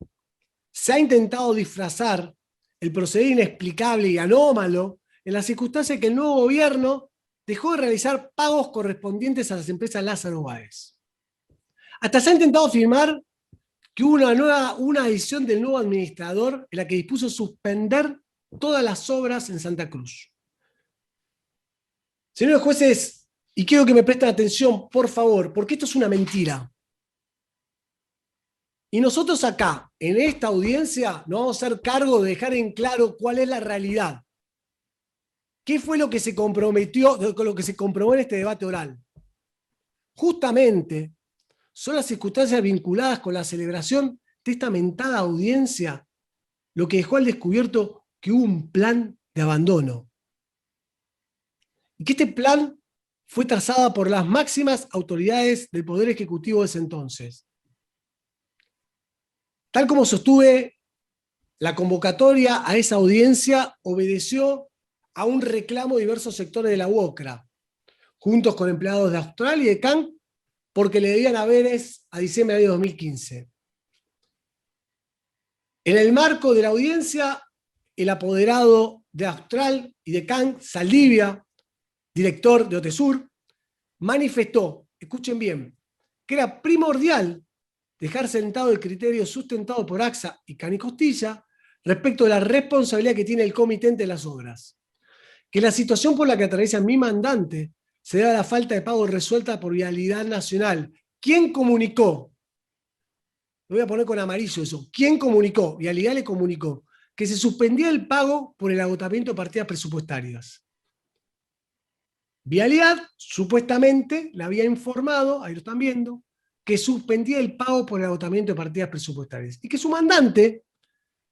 se ha intentado disfrazar el proceder inexplicable y anómalo en la circunstancia de que el nuevo gobierno dejó de realizar pagos correspondientes a las empresas Lázaro Báez. Hasta se ha intentado afirmar que hubo una decisión del nuevo administrador en la que dispuso suspender todas las obras en Santa Cruz. Señores jueces, y quiero que me presten atención, por favor, porque esto es una mentira. Y nosotros acá, en esta audiencia, nos vamos a hacer cargo de dejar en claro cuál es la realidad. ¿Qué fue lo que se comprometió, lo que se comprobó en este debate oral? Justamente son las circunstancias vinculadas con la celebración de esta mentada audiencia lo que dejó al descubierto que hubo un plan de abandono. Y que este plan fue trazado por las máximas autoridades del Poder Ejecutivo de ese entonces. Tal como sostuve, la convocatoria a esa audiencia obedeció a un reclamo de diversos sectores de la UOCRA, juntos con empleados de Austral y de CAN, porque le debían haberes a diciembre del año 2015. En el marco de la audiencia, el apoderado de Austral y de CAN, Saldivia, director de OTESUR, manifestó, escuchen bien, que era primordial dejar sentado el criterio sustentado por AXA y CAN y Costilla respecto de la responsabilidad que tiene el comitente de las obras. Que la situación por la que atraviesa mi mandante se debe a la falta de pago resuelta por Vialidad Nacional. ¿Quién comunicó? Lo voy a poner con amarillo eso. ¿Quién comunicó? Vialidad le comunicó que se suspendía el pago por el agotamiento de partidas presupuestarias. Vialidad supuestamente le había informado, ahí lo están viendo, que suspendía el pago por el agotamiento de partidas presupuestarias. Y que su mandante,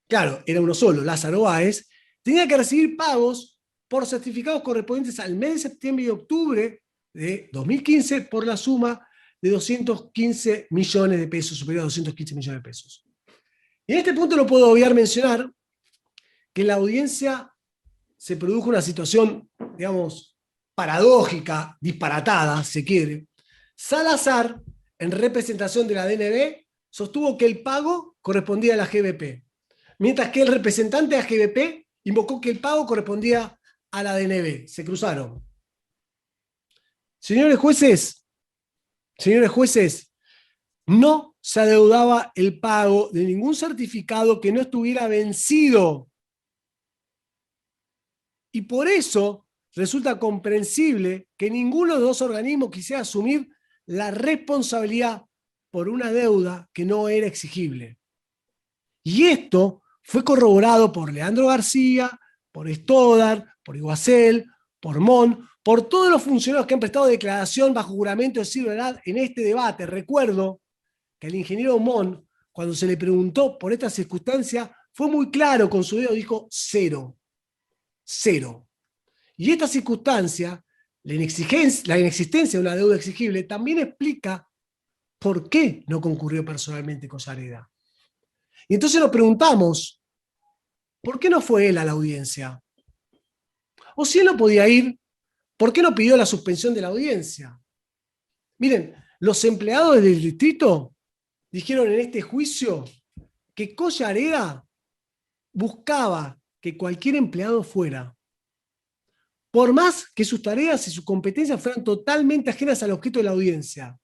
claro, era uno solo, Lázaro Báez, tenía que recibir pagos por certificados correspondientes al mes de septiembre y octubre de 2015 por la suma de 215 millones de pesos, superior a 215 millones de pesos. Y en este punto no puedo obviar mencionar que en la audiencia se produjo una situación, digamos, paradójica, disparatada, se quiere, Salazar, en representación de la DNB, sostuvo que el pago correspondía a la GBP, mientras que el representante de la GBP invocó que el pago correspondía a la DNB. Se cruzaron. Señores jueces, no se adeudaba el pago de ningún certificado que no estuviera vencido. Y por eso resulta comprensible que ninguno de los dos organismos quisiera asumir la responsabilidad por una deuda que no era exigible. Y esto fue corroborado por Leandro García, por Stoddard, por Iguacel, por Mon, por todos los funcionarios que han prestado declaración bajo juramento de civil verdad en este debate. Recuerdo que el ingeniero Mon, cuando se le preguntó por esta circunstancia, fue muy claro con su dedo, dijo 0. 0. Y esta circunstancia, la inexistencia de una deuda exigible, también explica por qué no concurrió personalmente Collareda. Y entonces nos preguntamos, ¿por qué no fue él a la audiencia? O si él no podía ir, ¿por qué no pidió la suspensión de la audiencia? Miren, los empleados del distrito dijeron en este juicio que Collareda buscaba que cualquier empleado fuera, por más que sus tareas y sus competencias fueran totalmente ajenas al objeto de la audiencia.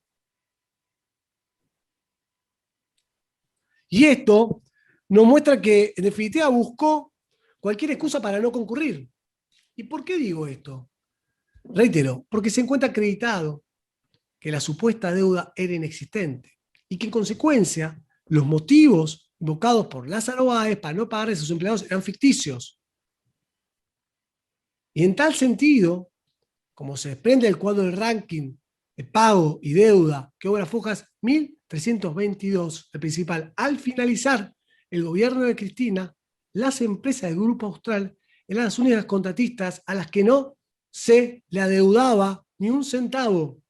Y esto nos muestra que, en definitiva, buscó cualquier excusa para no concurrir. ¿Y por qué digo esto? Reitero, porque se encuentra acreditado que la supuesta deuda era inexistente y que, en consecuencia, los motivos invocados por Lázaro Báez para no pagar a sus empleados eran ficticios. Y en tal sentido, como se desprende del cuadro del ranking de pago y deuda que obra Fojas 1322, el principal, al finalizar el gobierno de Cristina, las empresas del Grupo Austral eran las únicas contratistas a las que no se le adeudaba ni un centavo.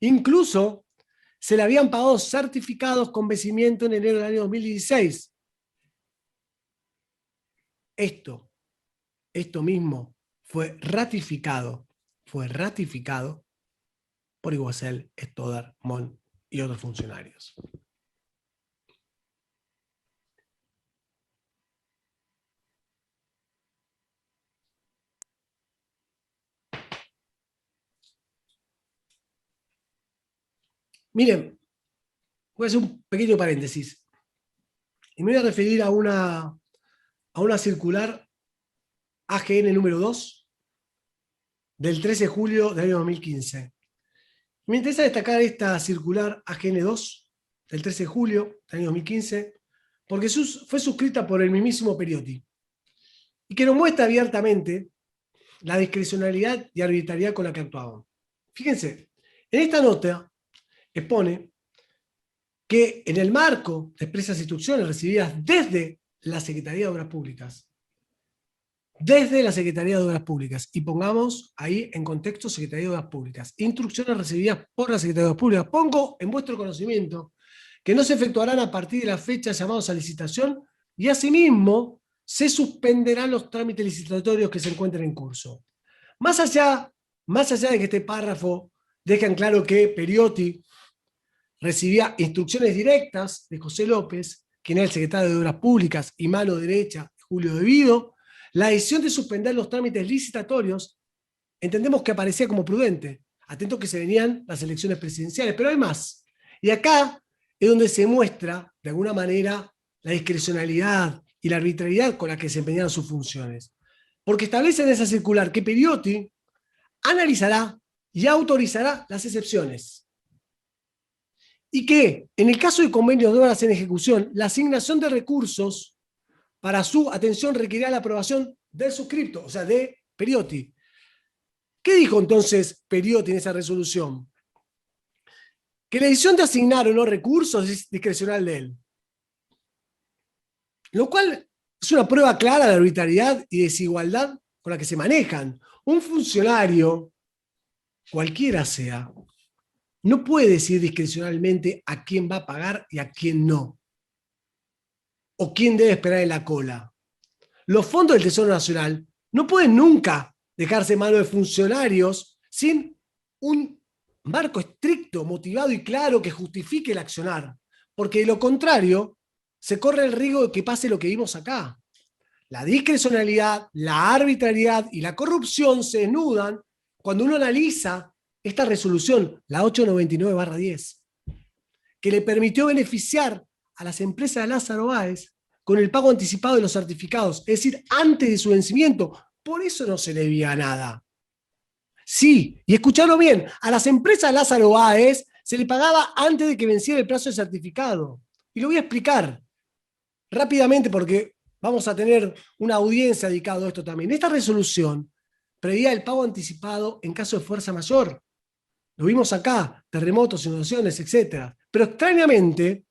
Incluso se le habían pagado certificados con vencimiento en enero del año 2016. Esto mismo fue ratificado por Iguacel, Stoddard, Mon y otros funcionarios. Miren, voy a hacer un pequeño paréntesis y me voy a referir a una circular AGN número 2 del 13 de julio del año 2015. Me interesa destacar esta circular AGN 2 del 13 de julio del año 2015 porque fue suscrita por el mismísimo Periotti y que nos muestra abiertamente la discrecionalidad y arbitrariedad con la que actuaban. Fíjense, en esta nota expone que en el marco de expresas instrucciones recibidas desde la Secretaría de Obras Públicas, y pongamos ahí en contexto Secretaría de Obras Públicas, instrucciones recibidas por la Secretaría de Obras Públicas, pongo en vuestro conocimiento que no se efectuarán a partir de la fecha llamados a licitación y asimismo se suspenderán los trámites licitatorios que se encuentren en curso. Más allá de que este párrafo deja en claro que Periotti recibía instrucciones directas de José López, quien era el secretario de Obras Públicas y mano derecha de Julio De Vido, la decisión de suspender los trámites licitatorios entendemos que aparecía como prudente, atento que se venían las elecciones presidenciales, pero hay más. Y acá es donde se muestra, de alguna manera, la discrecionalidad y la arbitrariedad con la que desempeñaron sus funciones. Porque establece en esa circular que Periotti analizará y autorizará las excepciones. Y que, en el caso de convenios de obras en ejecución, la asignación de recursos para su atención requerirá la aprobación del suscripto, o sea, de Periotti. ¿Qué dijo entonces Periotti en esa resolución? Que la decisión de asignar o no recursos es discrecional de él. Lo cual es una prueba clara de arbitrariedad y desigualdad con la que se manejan. Un funcionario, cualquiera sea, no puede decir discrecionalmente a quién va a pagar y a quién no. O quién debe esperar en la cola. Los fondos del Tesoro Nacional no pueden nunca dejarse en manos de funcionarios sin un marco estricto, motivado y claro que justifique el accionar. Porque de lo contrario, se corre el riesgo de que pase lo que vimos acá. La discrecionalidad, la arbitrariedad y la corrupción se desnudan cuando uno analiza esta resolución, la 899/10, que le permitió beneficiar a las empresas de Lázaro Báez con el pago anticipado de los certificados, es decir, antes de su vencimiento. Por eso no se le debía nada. Sí, y escucharlo bien, a las empresas de Lázaro Báez se le pagaba antes de que venciera el plazo de certificado. Y lo voy a explicar rápidamente porque vamos a tener una audiencia dedicada a esto también. Esta resolución preveía el pago anticipado en caso de fuerza mayor. Lo vimos acá, terremotos, inundaciones, etc. Pero extrañamente,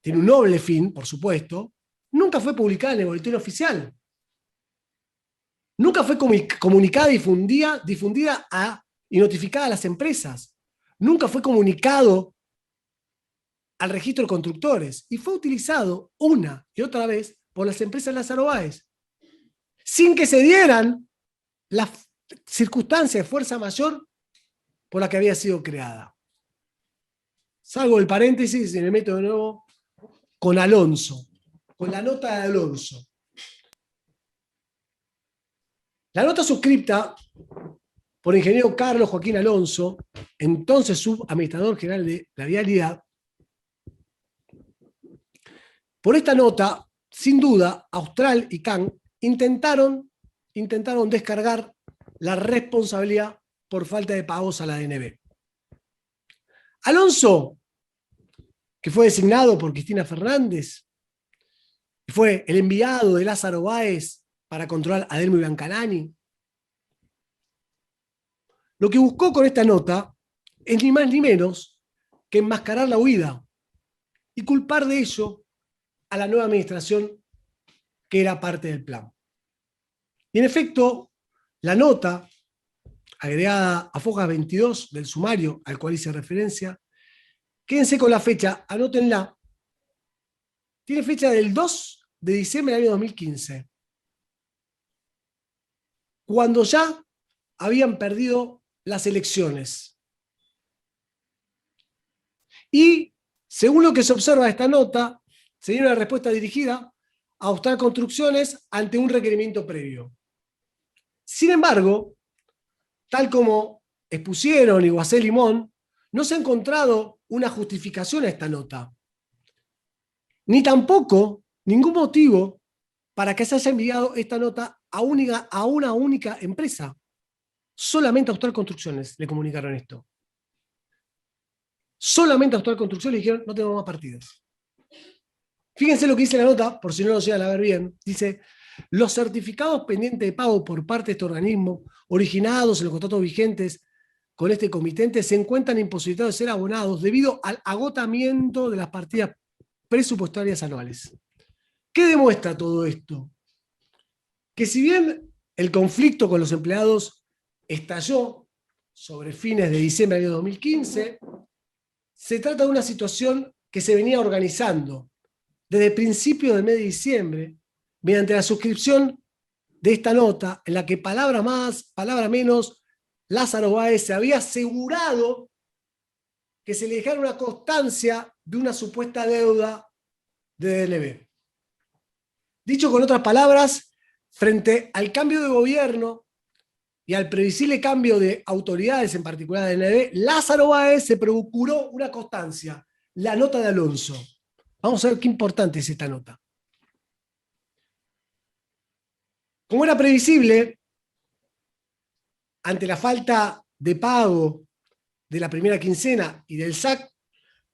tiene un noble fin, por supuesto, nunca fue publicada en el boletín oficial. Nunca fue comunicada, difundida y notificada a las empresas. Nunca fue comunicado al registro de constructores y fue utilizado una y otra vez por las empresas Lázaro Báez, sin que se dieran las circunstancias de fuerza mayor por la que había sido creada. Salgo del paréntesis y me meto de nuevo con Alonso, con la nota de Alonso. La nota suscripta por el ingeniero Carlos Joaquín Alonso, entonces subadministrador general de la Vialidad. Por esta nota, sin duda, Austral y CAN intentaron descargar la responsabilidad por falta de pagos a la DNB. Alonso, que fue designado por Cristina Fernández, que fue el enviado de Lázaro Báez para controlar a Delmo y Biancanani, lo que buscó con esta nota es ni más ni menos que enmascarar la huida y culpar de ello a la nueva administración que era parte del plan. Y en efecto, la nota, agregada a foja 22 del sumario al cual hice referencia, quédense con la fecha, anótenla, tiene fecha del 2 de diciembre del año 2015, cuando ya habían perdido las elecciones. Y, según lo que se observa de esta nota, sería una respuesta dirigida a Austral Construcciones ante un requerimiento previo. Sin embargo, tal como expusieron Iguacé Limón, no se ha encontrado una justificación a esta nota, ni tampoco ningún motivo para que se haya enviado esta nota a una única empresa. Solamente a Austral Construcciones le comunicaron esto. Solamente a Austral Construcciones le dijeron: no tenemos más partidas. Fíjense lo que dice la nota, por si no lo llegan a ver bien. Dice: los certificados pendientes de pago por parte de este organismo, originados en los contratos vigentes con este comitente, se encuentran imposibilitados de ser abonados debido al agotamiento de las partidas presupuestarias anuales. ¿Qué demuestra todo esto? Que si bien el conflicto con los empleados estalló sobre fines de diciembre del año 2015, se trata de una situación que se venía organizando desde principios del mes de diciembre, mediante la suscripción de esta nota, en la que palabra más, palabra menos, Lázaro Báez se había asegurado que se le dejara una constancia de una supuesta deuda de DNB. Dicho con otras palabras, frente al cambio de gobierno y al previsible cambio de autoridades, en particular de DNB, Lázaro Báez se procuró una constancia, la nota de Alonso. Vamos a ver qué importante es esta nota. Como era previsible, ante la falta de pago de la primera quincena y del SAC,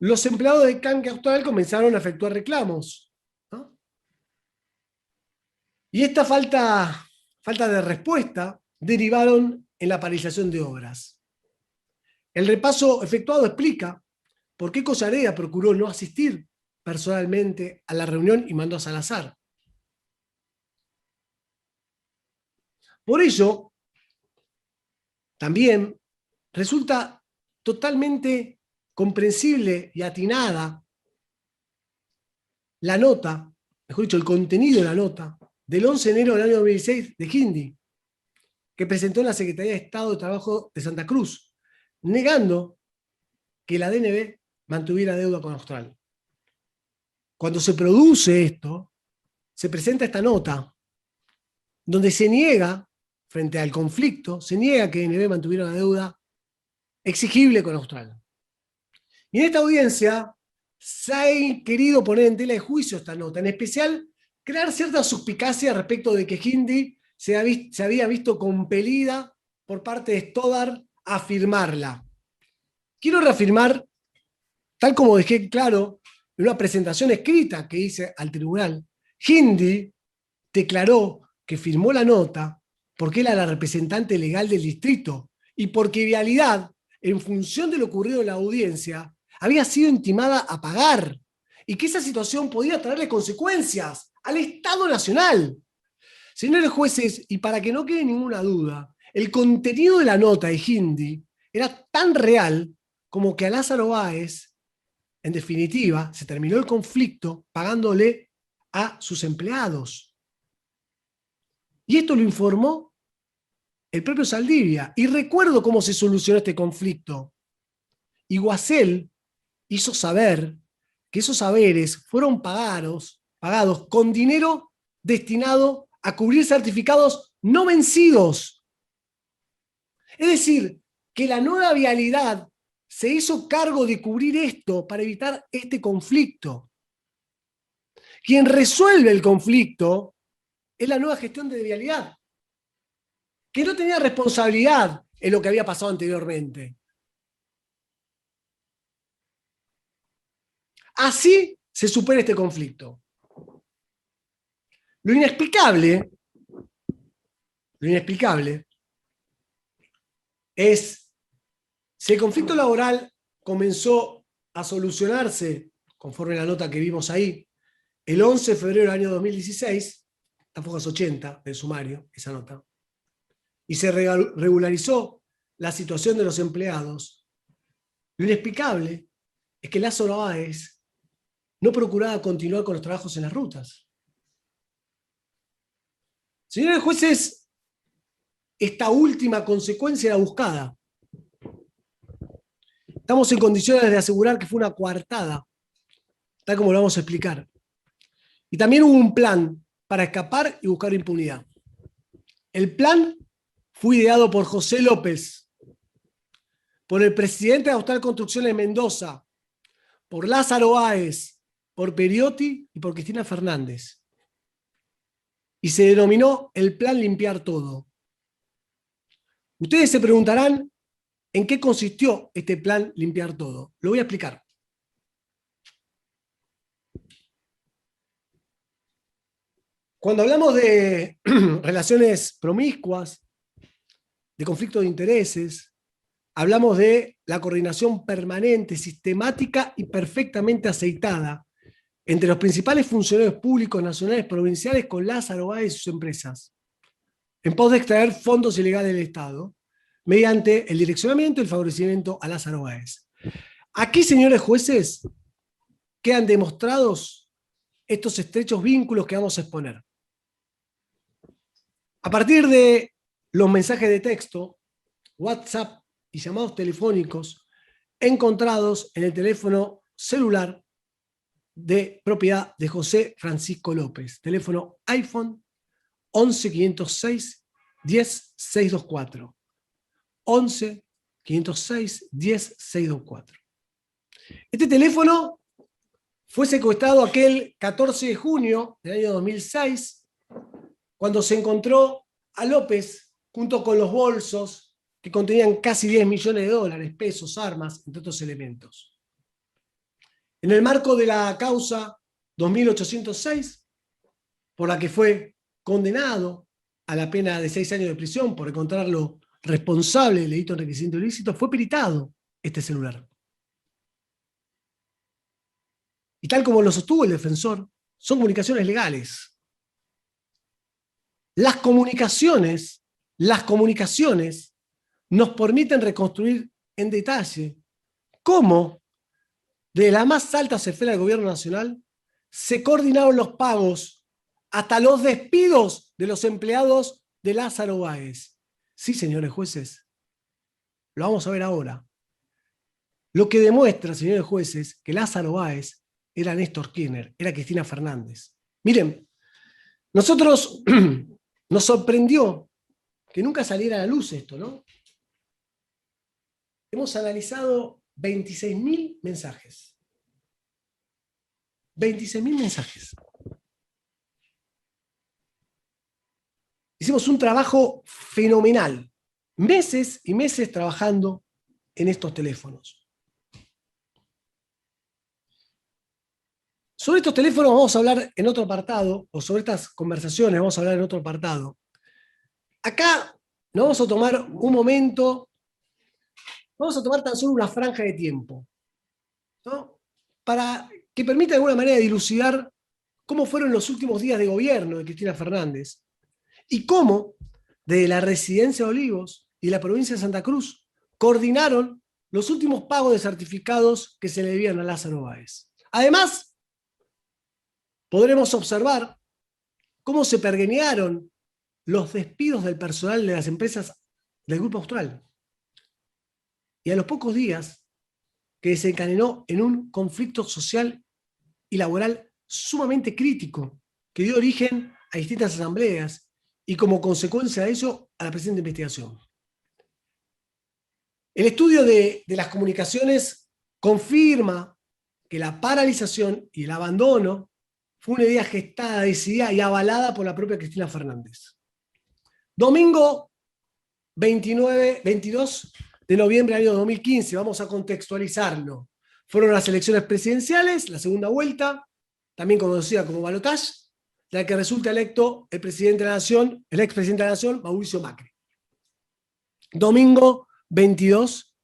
los empleados de Canque Austral comenzaron a efectuar reclamos, ¿no? Y esta falta de respuesta derivaron en la paralización de obras. El repaso efectuado explica por qué Collarea procuró no asistir personalmente a la reunión y mandó a Salazar. Por ello, también resulta totalmente comprensible y atinada la nota mejor dicho, el contenido de la nota del 11 de enero del año 2016 de Hindi, que presentó en la Secretaría de Estado de Trabajo de Santa Cruz, negando que la DNB mantuviera deuda con Austral. Cuando se produce esto, se presenta esta nota, donde se niega, frente al conflicto, se niega que DNB mantuviera una deuda exigible con Austral. Y en esta audiencia se ha querido poner en tela de juicio esta nota, en especial crear cierta suspicacia respecto de que Hindi se había visto compelida por parte de Stoddard a firmarla. Quiero reafirmar, tal como dejé claro en una presentación escrita que hice al tribunal, Hindi declaró que firmó la nota porque era la representante legal del distrito y porque Vialidad, en función de lo ocurrido en la audiencia, había sido intimada a pagar y que esa situación podía traerle consecuencias al Estado Nacional. Señores jueces, y para que no quede ninguna duda, el contenido de la nota de Hindi era tan real como que a Lázaro Báez, en definitiva, se terminó el conflicto pagándole a sus empleados. Y esto lo informó el propio Saldivia. Y recuerdo cómo se solucionó este conflicto. Iguacel hizo saber que esos haberes fueron pagados con dinero destinado a cubrir certificados no vencidos. Es decir, que la nueva Vialidad se hizo cargo de cubrir esto para evitar este conflicto. Quien resuelve el conflicto es la nueva gestión de Vialidad, que no tenía responsabilidad en lo que había pasado anteriormente. Así se supera este conflicto. Lo inexplicable es si el conflicto laboral comenzó a solucionarse, conforme a la nota que vimos ahí, el 11 de febrero del año 2016, las hojas 80 del sumario, esa nota, y se regularizó la situación de los empleados, lo inexplicable es que Lázaro Báez no procuraba continuar con los trabajos en las rutas. Señores jueces, esta última consecuencia era buscada. Estamos en condiciones de asegurar que fue una coartada, tal como lo vamos a explicar. Y también hubo un plan para escapar y buscar impunidad. El plan fue ideado por José López, por el presidente de Austral Construcciones Mendoza, por Lázaro Báez, por Periotti y por Cristina Fernández. Y se denominó el Plan Limpiar Todo. Ustedes se preguntarán en qué consistió este Plan Limpiar Todo. Lo voy a explicar. Cuando hablamos de relaciones promiscuas, de conflicto de intereses, hablamos de la coordinación permanente, sistemática y perfectamente aceitada entre los principales funcionarios públicos nacionales y provinciales con Lázaro Báez y sus empresas, en pos de extraer fondos ilegales del Estado, mediante el direccionamiento y el favorecimiento a Lázaro Báez. Aquí, señores jueces, quedan demostrados estos estrechos vínculos que vamos a exponer. A partir de los mensajes de texto, WhatsApp y llamados telefónicos encontrados en el teléfono celular de propiedad de José Francisco López, teléfono iPhone 11 506 10 624. 11 506 10 624. Este teléfono fue secuestrado aquel 14 de junio del año 2006, cuando se encontró a López junto con los bolsos que contenían casi 10 millones de dólares, pesos, armas, entre otros elementos. En el marco de la causa 2806, por la que fue condenado a la pena de 6 años de prisión por encontrarlo responsable del delito de enriquecimiento ilícito, fue peritado este celular. Y tal como lo sostuvo el defensor, son comunicaciones legales. Las comunicaciones nos permiten reconstruir en detalle cómo, de las más altas esferas del gobierno nacional, se coordinaron los pagos, hasta los despidos de los empleados de Lázaro Báez. Sí, señores jueces, lo vamos a ver ahora. Lo que demuestra, señores jueces, que Lázaro Báez era Néstor Kirchner, era Cristina Fernández. Miren, nosotros nos sorprendió que nunca saliera a la luz esto, ¿no? Hemos analizado 26.000 mensajes. 26.000 mensajes. Hicimos un trabajo fenomenal. Meses y meses trabajando en estos teléfonos. Sobre estos teléfonos vamos a hablar en otro apartado, o sobre estas conversaciones vamos a hablar en otro apartado. Acá nos vamos a tomar un momento, vamos a tomar tan solo una franja de tiempo, ¿no? Para que permita de alguna manera dilucidar cómo fueron los últimos días de gobierno de Cristina Fernández y cómo, desde la Residencia de Olivos y la provincia de Santa Cruz, coordinaron los últimos pagos de certificados que se le debían a Lázaro Báez. Además, podremos observar cómo se pergeñaron los despidos del personal de las empresas del Grupo Austral. Y a los pocos días que desencadenó en un conflicto social y laboral sumamente crítico, que dio origen a distintas asambleas y como consecuencia de eso a la presente investigación. El estudio de las comunicaciones confirma que la paralización y el abandono fue una idea gestada, decidida y avalada por la propia Cristina Fernández. Domingo 22 de noviembre del año 2015, vamos a contextualizarlo. Fueron las elecciones presidenciales, la segunda vuelta, también conocida como balotaje, de la que resulta electo el presidente de la Nación, el expresidente de la Nación, Mauricio Macri. Domingo 22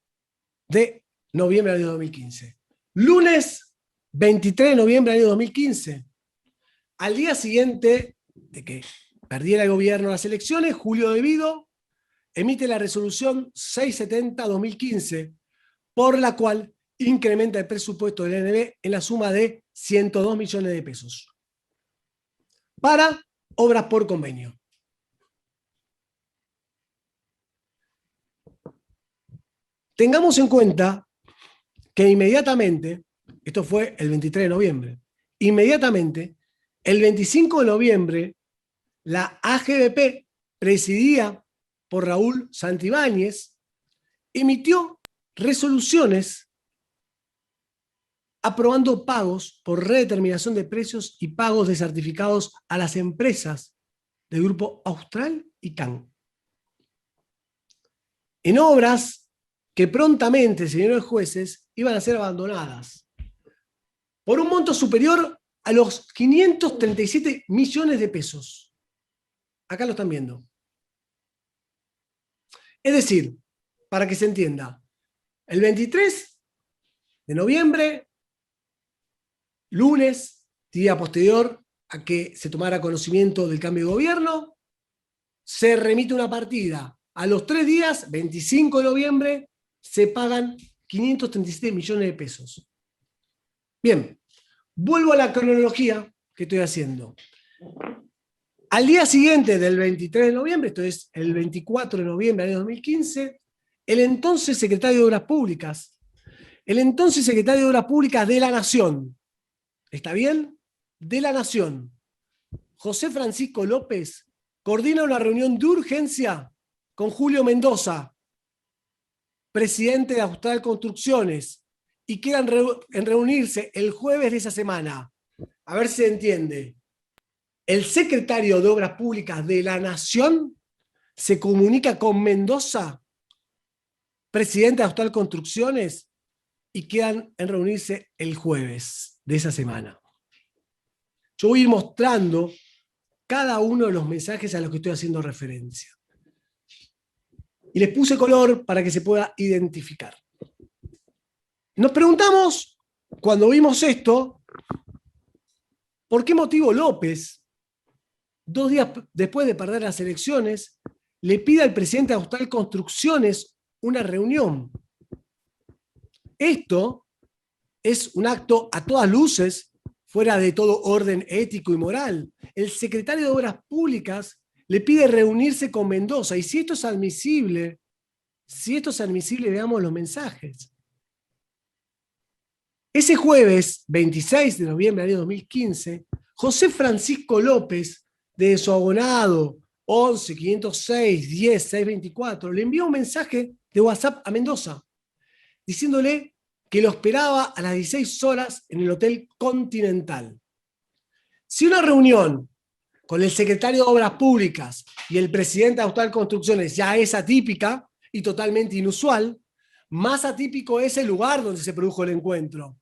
de noviembre del año 2015. Lunes 23 de noviembre del año 2015. Al día siguiente de que perdiera el gobierno las elecciones, Julio De Vido emite la resolución 670-2015, por la cual incrementa el presupuesto del NB en la suma de 102 millones de pesos para obras por convenio. Tengamos en cuenta que inmediatamente, esto fue el 23 de noviembre, inmediatamente, el 25 de noviembre, la AGBP, presidida por Raúl Santibáñez, emitió resoluciones aprobando pagos por redeterminación de precios y pagos de certificados a las empresas del Grupo Austral y CAN. En obras que prontamente, señores jueces, iban a ser abandonadas por un monto superior a los 537 millones de pesos. Acá lo están viendo. Es decir, para que se entienda, el 23 de noviembre, lunes, día posterior a que se tomara conocimiento del cambio de gobierno, se remite una partida. A los 3 días, 25 de noviembre, se pagan 537 millones de pesos. Bien, vuelvo a la cronología que estoy haciendo. Al día siguiente del 23 de noviembre, esto es el 24 de noviembre del año 2015, el entonces secretario de Obras Públicas de la Nación, ¿está bien? De la Nación, José Francisco López, coordina una reunión de urgencia con Julio Mendoza, presidente de Austral Construcciones, y quedan en reunirse el jueves de esa semana. A ver si se entiende. El secretario de Obras Públicas de la Nación se comunica con Mendoza, presidente de Austral Construcciones, y quedan en reunirse el jueves de esa semana. Yo voy a ir mostrando cada uno de los mensajes a los que estoy haciendo referencia. Y les puse color para que se pueda identificar. Nos preguntamos, cuando vimos esto, ¿por qué motivo López, 2 días después de perder las elecciones, le pide al presidente de Austral Construcciones una reunión? Esto es un acto a todas luces fuera de todo orden ético y moral. El secretario de Obras Públicas le pide reunirse con Mendoza, y si esto es admisible, veamos los mensajes. Ese jueves 26 de noviembre del año 2015, José Francisco López, de su abonado 11 506 10 624, le envió un mensaje de WhatsApp a Mendoza, diciéndole que lo esperaba a las 16 horas en el Hotel Continental. Si una reunión con el secretario de Obras Públicas y el presidente de Austral Construcciones ya es atípica y totalmente inusual, más atípico es el lugar donde se produjo el encuentro.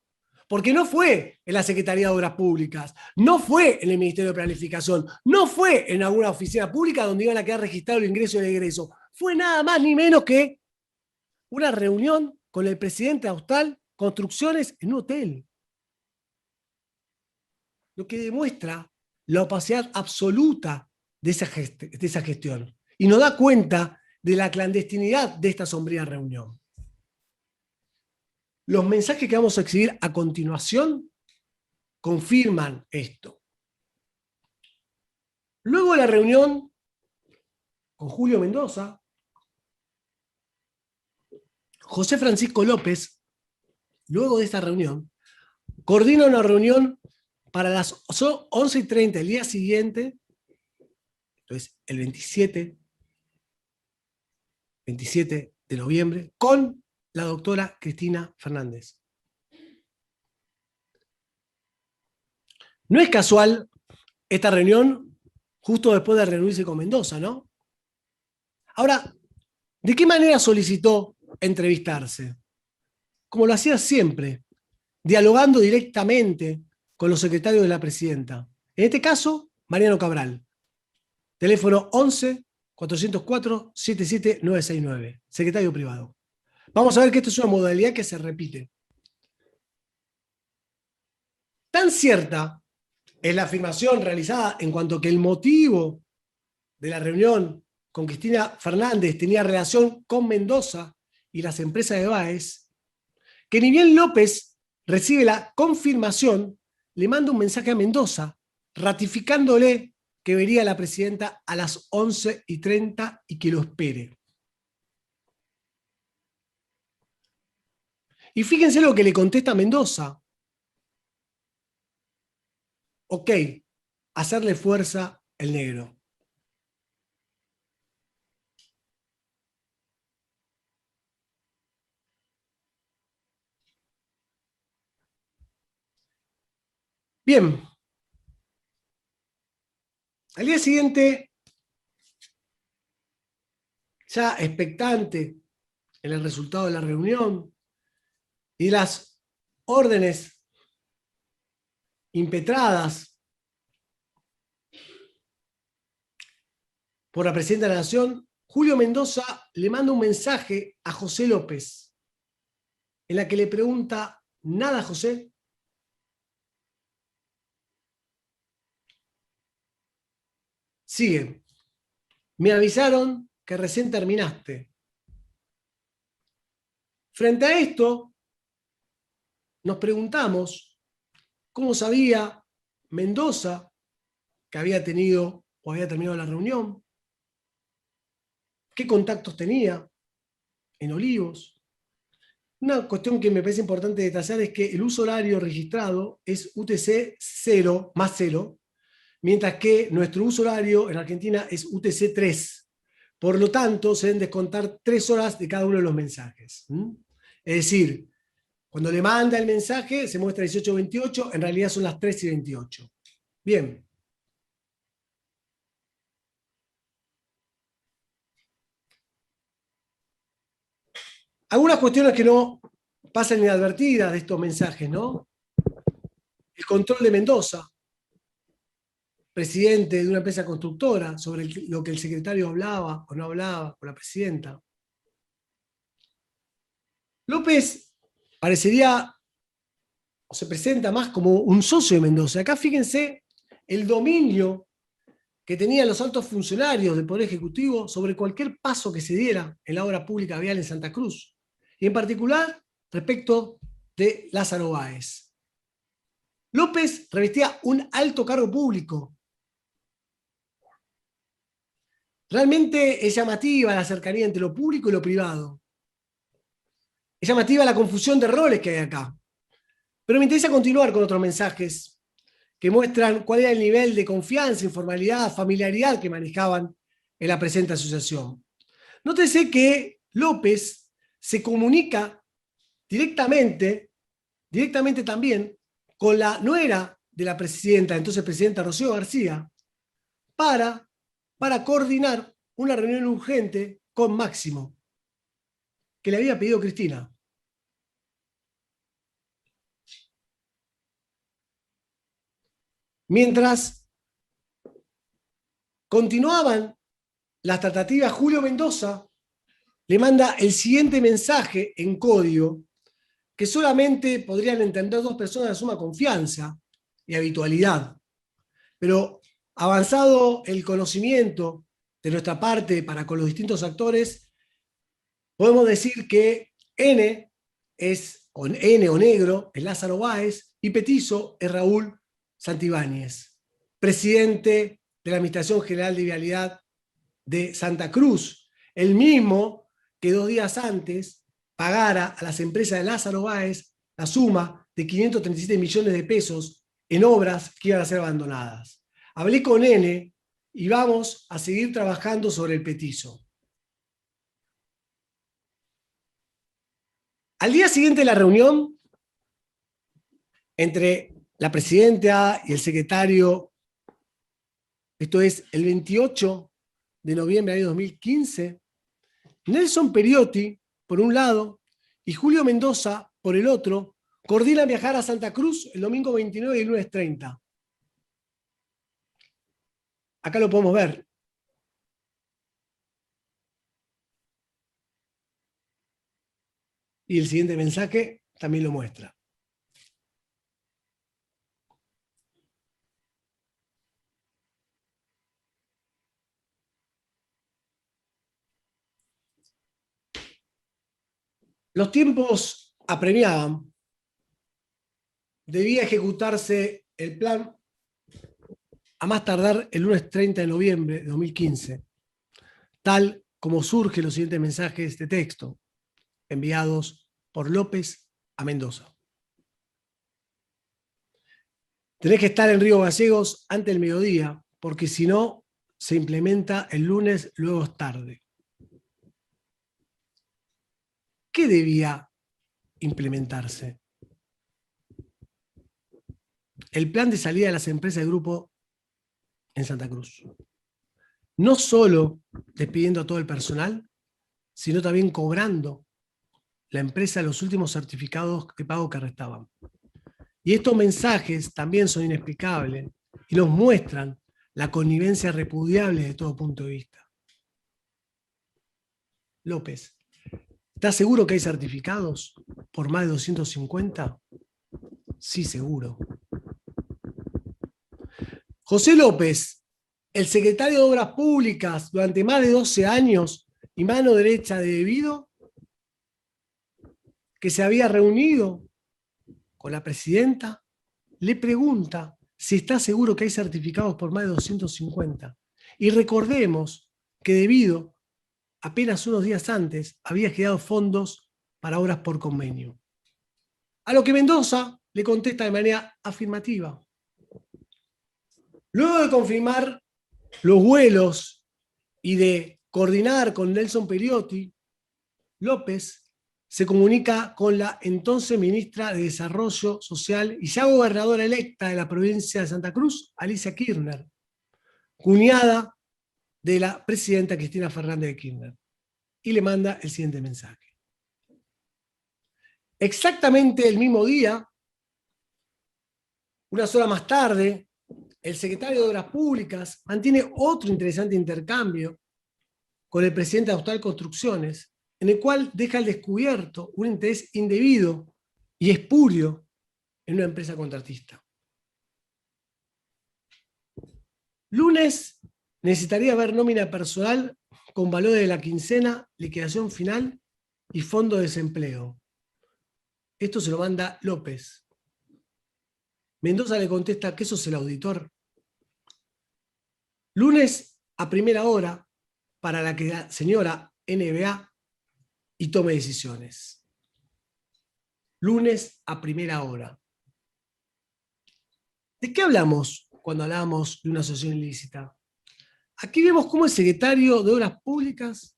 Porque no fue en la Secretaría de Obras Públicas, no fue en el Ministerio de Planificación, no fue en alguna oficina pública donde iban a quedar registrado el ingreso y el egreso. Fue nada más ni menos que una reunión con el presidente de Austral Construcciones en un hotel. Lo que demuestra la opacidad absoluta de esa gestión. Y nos da cuenta de la clandestinidad de esta sombría reunión. Los mensajes que vamos a exhibir a continuación confirman esto. Luego de la reunión con Julio Mendoza, José Francisco López, luego de esta reunión, coordina una reunión para las 11:30 del día siguiente, entonces el 27 de noviembre, con la doctora Cristina Fernández. No es casual esta reunión justo después de reunirse con Mendoza, ¿no? Ahora, ¿de qué manera solicitó entrevistarse? Como lo hacía siempre, dialogando directamente con los secretarios de la presidenta. En este caso, Mariano Cabral. Teléfono 11 404 77969, secretario privado. Vamos a ver que esto es una modalidad que se repite. Tan cierta es la afirmación realizada en cuanto que el motivo de la reunión con Cristina Fernández tenía relación con Mendoza y las empresas de Báez, que ni bien López recibe la confirmación, le manda un mensaje a Mendoza ratificándole que vería a la presidenta a las 11:30 y que lo espere. Y fíjense lo que le contesta Mendoza. Ok, hacerle fuerza el negro. Bien. Al día siguiente, ya expectante en el resultado de la reunión y las órdenes impetradas por la presidenta de la Nación, Julio Mendoza le manda un mensaje a José López, en la que le pregunta: ¿nada, José? Sigue. Me avisaron que recién terminaste. Frente a esto, nos preguntamos cómo sabía Mendoza que había tenido o había terminado la reunión, qué contactos tenía en Olivos. Una cuestión que me parece importante detallar es que el uso horario registrado es UTC 0 más 0, mientras que nuestro uso horario en Argentina es UTC 3. Por lo tanto, se deben descontar 3 horas de cada uno de los mensajes. Es decir, cuando le manda el mensaje se muestra 18:28, en realidad son las 3:28. Bien. Algunas cuestiones que no pasan inadvertidas de estos mensajes, ¿no? El control de Mendoza, presidente de una empresa constructora, sobre lo que el secretario hablaba o no hablaba con la presidenta. López parecería, o se presenta más como un socio de Mendoza. Acá fíjense el dominio que tenían los altos funcionarios del Poder Ejecutivo sobre cualquier paso que se diera en la obra pública vial en Santa Cruz, y en particular respecto de Lázaro Báez. López revestía un alto cargo público. Realmente es llamativa la cercanía entre lo público y lo privado. Es llamativa la confusión de roles que hay acá. Pero me interesa continuar con otros mensajes que muestran cuál era el nivel de confianza, informalidad, familiaridad que manejaban en la presente asociación. Nótese que López se comunica directamente también con la nuera de la presidenta, entonces presidenta Rocío García, para coordinar una reunión urgente con Máximo, que le había pedido Cristina. Mientras continuaban las tratativas, Julio Mendoza le manda el siguiente mensaje en código que solamente podrían entender dos personas de suma confianza y habitualidad. Pero avanzado el conocimiento de nuestra parte para con los distintos actores, podemos decir que N o negro es Lázaro Báez y petizo es Raúl Santibáñez, presidente de la Administración General de Vialidad de Santa Cruz, el mismo que 2 días antes pagara a las empresas de Lázaro Báez la suma de 537 millones de pesos en obras que iban a ser abandonadas. Hablé con N y vamos a seguir trabajando sobre el petizo. Al día siguiente de la reunión entre la presidenta y el secretario, esto es el 28 de noviembre de 2015, Nelson Periotti, por un lado, y Julio Mendoza, por el otro, coordinan viajar a Santa Cruz el domingo 29 y el lunes 30. Acá lo podemos ver. Y el siguiente mensaje también lo muestra. Los tiempos apremiaban. Debía ejecutarse el plan a más tardar el lunes 30 de noviembre de 2015, tal como surgen los siguientes mensajes de texto enviados por López a Mendoza. Tenés que estar en Río Gallegos antes del mediodía, porque si no, se implementa el lunes, luego es tarde. ¿Qué debía implementarse? El plan de salida de las empresas del grupo en Santa Cruz. No solo despidiendo a todo el personal, sino también cobrando la empresa los últimos certificados de pago que restaban. Y estos mensajes también son inexplicables y nos muestran la connivencia repudiable de todo punto de vista. López, ¿estás seguro que hay certificados por más de 250? Sí, seguro. José López, el secretario de Obras Públicas durante más de 12 años y mano derecha de Debido, que se había reunido con la presidenta, le pregunta si está seguro que hay certificados por más de 250. Y recordemos que Debido, apenas unos días antes, había generado fondos para obras por convenio. A lo que Mendoza le contesta de manera afirmativa. Luego de confirmar los vuelos y de coordinar con Nelson Periotti, López se comunica con la entonces ministra de Desarrollo Social y ya gobernadora electa de la provincia de Santa Cruz, Alicia Kirchner, cuñada de la presidenta Cristina Fernández de Kirchner, y le manda el siguiente mensaje. Exactamente el mismo día, unas horas más tarde, el secretario de Obras Públicas mantiene otro interesante intercambio con el presidente de Austral Construcciones, en el cual deja al descubierto un interés indebido y espurio en una empresa contratista. Lunes necesitaría ver nómina personal con valor de la quincena, liquidación final y fondo de desempleo. Esto se lo manda López. Mendoza le contesta que sos el auditor. Lunes a primera hora para la que la señora NBA y tome decisiones. Lunes a primera hora. ¿De qué hablamos cuando hablamos de una asociación ilícita? Aquí vemos cómo el secretario de Obras Públicas,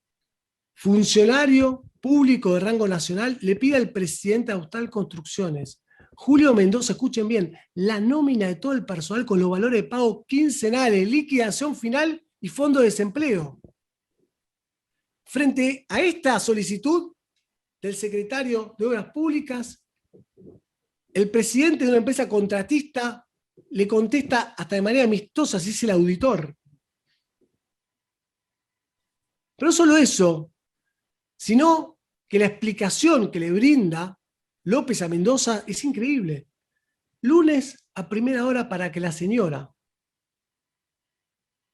funcionario público de rango nacional, le pide al presidente de Austral Construcciones, Julio Mendoza, escuchen bien, la nómina de todo el personal con los valores de pago quincenales, liquidación final y fondo de desempleo. Frente a esta solicitud del secretario de Obras Públicas, el presidente de una empresa contratista le contesta hasta de manera amistosa, si es el auditor. Pero no solo eso, sino que la explicación que le brinda López a Mendoza es increíble. Lunes a primera hora para que la señora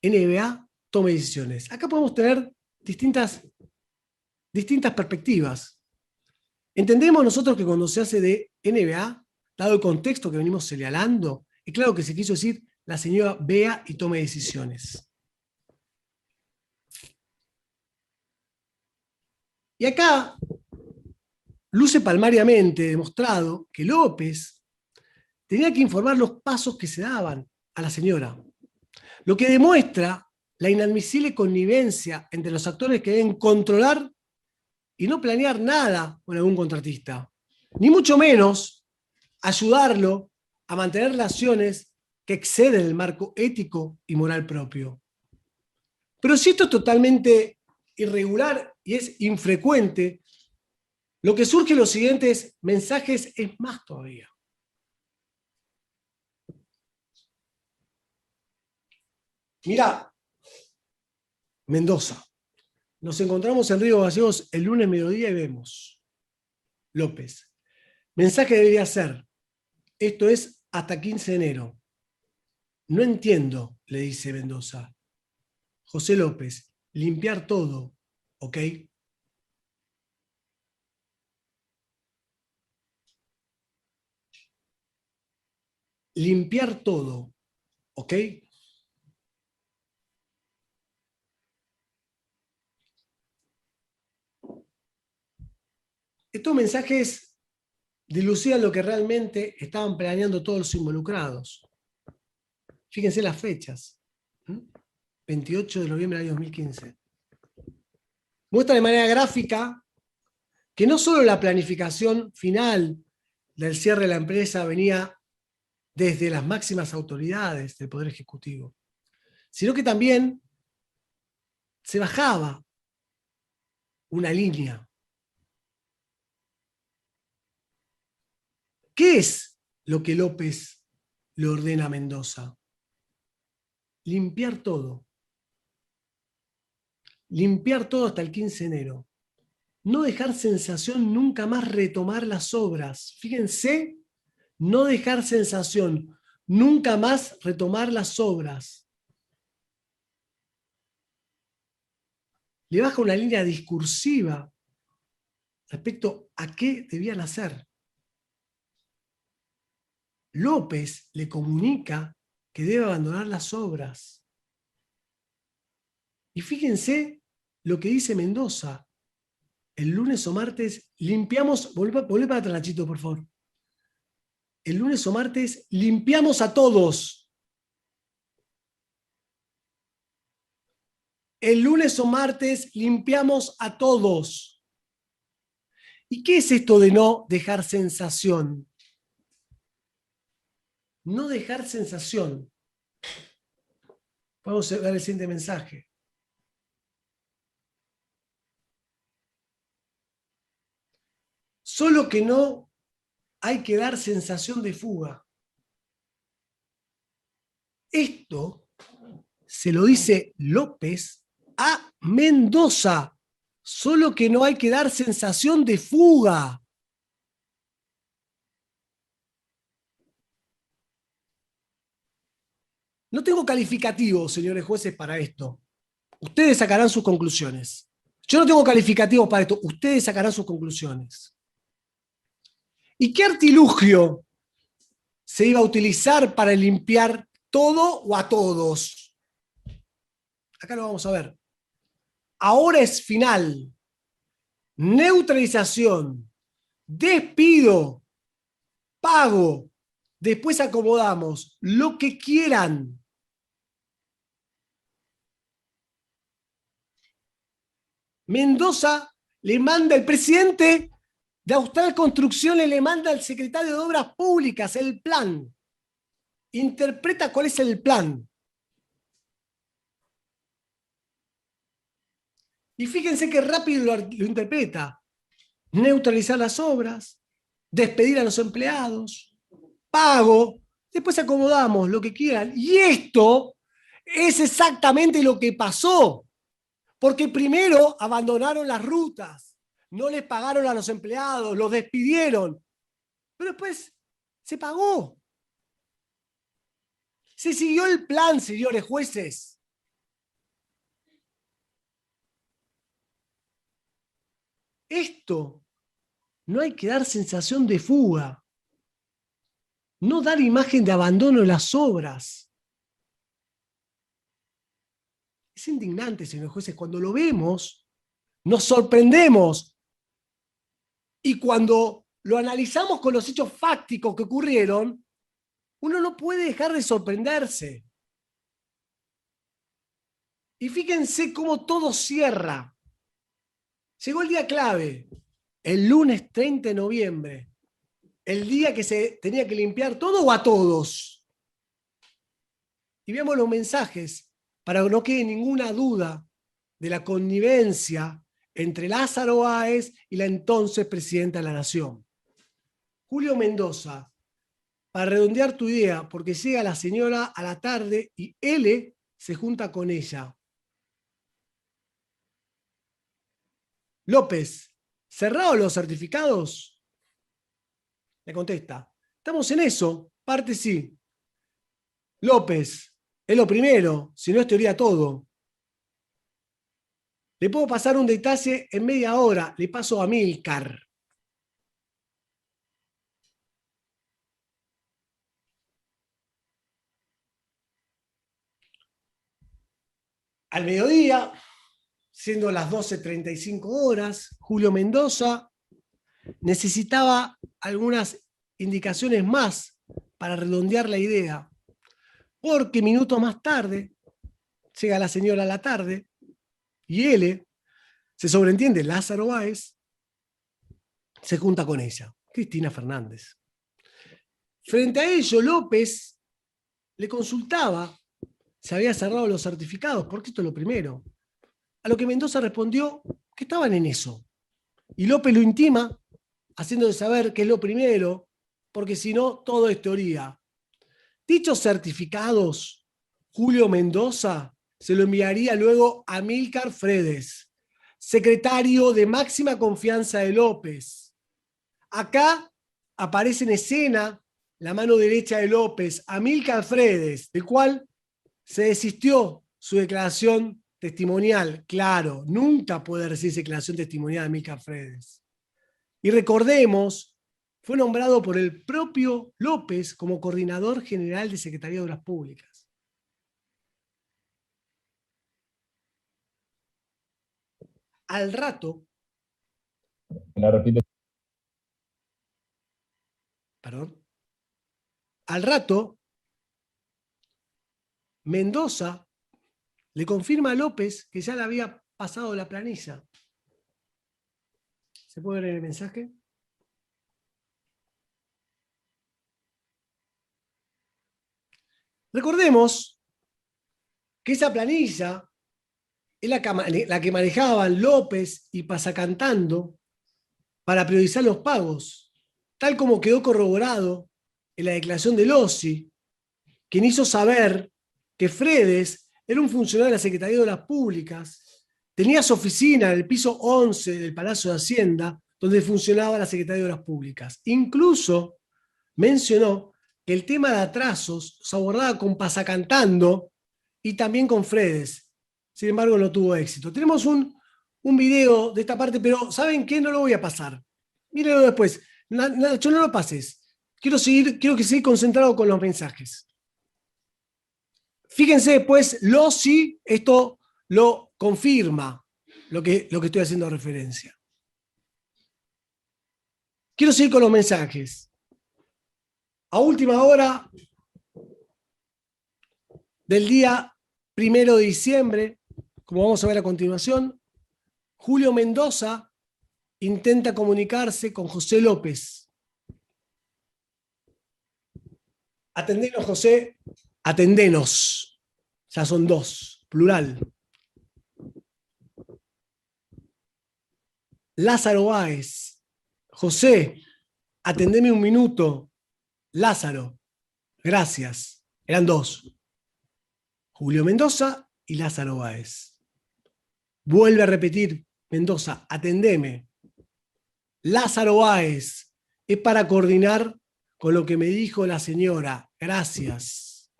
NBA tome decisiones. Acá podemos tener distintas perspectivas. Entendemos nosotros que cuando se hace de NBA, dado el contexto que venimos señalando, es claro que se quiso decir la señora vea y tome decisiones. Y acá luce palmariamente demostrado que López tenía que informar los pasos que se daban a la señora, lo que demuestra la inadmisible connivencia entre los actores que deben controlar y no planear nada con algún contratista, ni mucho menos ayudarlo a mantener relaciones que exceden el marco ético y moral propio. Pero si esto es totalmente irregular y es infrecuente, lo que surge en los siguientes mensajes es más todavía. Mirá, Mendoza, nos encontramos en Río Gallegos el lunes mediodía y vemos. López, mensaje debería ser, esto es hasta 15 de enero. No entiendo, le dice Mendoza. José López, limpiar todo, ¿ok? Limpiar todo, ¿ok? Estos mensajes dilucidan lo que realmente estaban planeando todos los involucrados. Fíjense las fechas. 28 de noviembre del año 2015. Muestra de manera gráfica que no solo la planificación final del cierre de la empresa venía desde las máximas autoridades del Poder Ejecutivo, sino que también se bajaba una línea. ¿Qué es lo que López le ordena a Mendoza? Limpiar todo. Limpiar todo hasta el 15 de enero. No dejar sensación, nunca más retomar las obras. Fíjense, no dejar sensación, nunca más retomar las obras. Le baja una línea discursiva respecto a qué debían hacer. López le comunica que debe abandonar las obras. Y fíjense lo que dice Mendoza. El lunes o martes limpiamos, volvé para atrás, Nachito, por favor. El lunes o martes limpiamos a todos. El lunes o martes limpiamos a todos. ¿Y qué es esto de no dejar sensación? No dejar sensación. Vamos a ver el siguiente mensaje. Solo que no hay que dar sensación de fuga. Esto se lo dice López a Mendoza. Solo que no hay que dar sensación de fuga. No tengo calificativos, señores jueces, para esto. Ustedes sacarán sus conclusiones. Yo no tengo calificativos para esto. Ustedes sacarán sus conclusiones. ¿Y qué artilugio se iba a utilizar para limpiar todo o a todos. Acá lo vamos a ver. Ahora es final. Neutralización. Despido. Pago. Después acomodamos. Lo que quieran. Mendoza le manda el presidente de Austral Construcciones, le manda al secretario de Obras Públicas el plan. Interpreta cuál es el plan. Y fíjense qué rápido lo interpreta. Neutralizar las obras, despedir a los empleados, pago, después acomodamos lo que quieran. Y esto es exactamente lo que pasó. Porque primero abandonaron las rutas, no les pagaron a los empleados, los despidieron. Pero después se pagó. Se siguió el plan, señores jueces. Esto no hay que dar sensación de fuga. No dar imagen de abandono en las obras. Es indignante, señores jueces. Cuando lo vemos, nos sorprendemos. Y cuando lo analizamos con los hechos fácticos que ocurrieron, uno no puede dejar de sorprenderse. Y fíjense cómo todo cierra. Llegó el día clave, el lunes 30 de noviembre, el día que se tenía que limpiar todo o a todos. Y veamos los mensajes para que no quede ninguna duda de la connivencia entre Lázaro Báez y la entonces presidenta de la Nación. Julio Mendoza, para redondear tu idea, porque llega la señora a la tarde y L se junta con ella. López, ¿cerrados los certificados? Le contesta, estamos en eso, parte sí. López, es lo primero, si no es teoría todo. Le puedo pasar un detalle en media hora, le paso a Milcar. Al mediodía, siendo las 12:35, Julio Mendoza necesitaba algunas indicaciones más para redondear la idea, porque minutos más tarde llega la señora a la tarde y él, se sobreentiende, Lázaro Báez, se junta con ella, Cristina Fernández. Frente a ello, López le consultaba si había cerrado los certificados, porque esto es lo primero. A lo que Mendoza respondió que estaban en eso. Y López lo intima, haciéndole saber que es lo primero, porque si no, todo es teoría. Dichos certificados, Julio Mendoza se lo enviaría luego a Amílcar Fredes, secretario de máxima confianza de López. Acá aparece en escena la mano derecha de López, Amílcar Fredes, del cual se desistió su declaración testimonial. Claro, nunca puede recibirse declaración testimonial de Amílcar Fredes. Y recordemos, fue nombrado por el propio López como coordinador general de Secretaría de Obras Públicas. Al rato, al rato, Mendoza le confirma a López que ya le había pasado la planilla. ¿Se puede ver en el mensaje? Recordemos que esa planilla es la que manejaban López y Pasacantando para priorizar los pagos, tal como quedó corroborado en la declaración de Lossi, quien hizo saber que Fredes era un funcionario de la Secretaría de Obras Públicas, tenía su oficina en el piso 11 del Palacio de Hacienda, donde funcionaba la Secretaría de Obras Públicas. Incluso mencionó que el tema de atrasos se abordaba con Pasacantando y también con Fredes. Sin embargo, no tuvo éxito. Tenemos un video de esta parte, pero ¿saben qué? No lo voy a pasar. Mírenlo después. Nacho, no lo pases. quiero que siga concentrado con los mensajes. Fíjense después, si esto lo confirma, lo que estoy haciendo referencia. Quiero seguir con los mensajes. A última hora del día 1 de diciembre, como vamos a ver a continuación, Julio Mendoza intenta comunicarse con José López. Atendenos, José, atendenos. Ya son dos, plural. Lázaro Báez. José, atendeme un minuto. Lázaro, gracias. Eran dos. Julio Mendoza y Lázaro Báez. Vuelve a repetir, Mendoza, atendeme. Lázaro Báez, es para coordinar con lo que me dijo la señora. Gracias.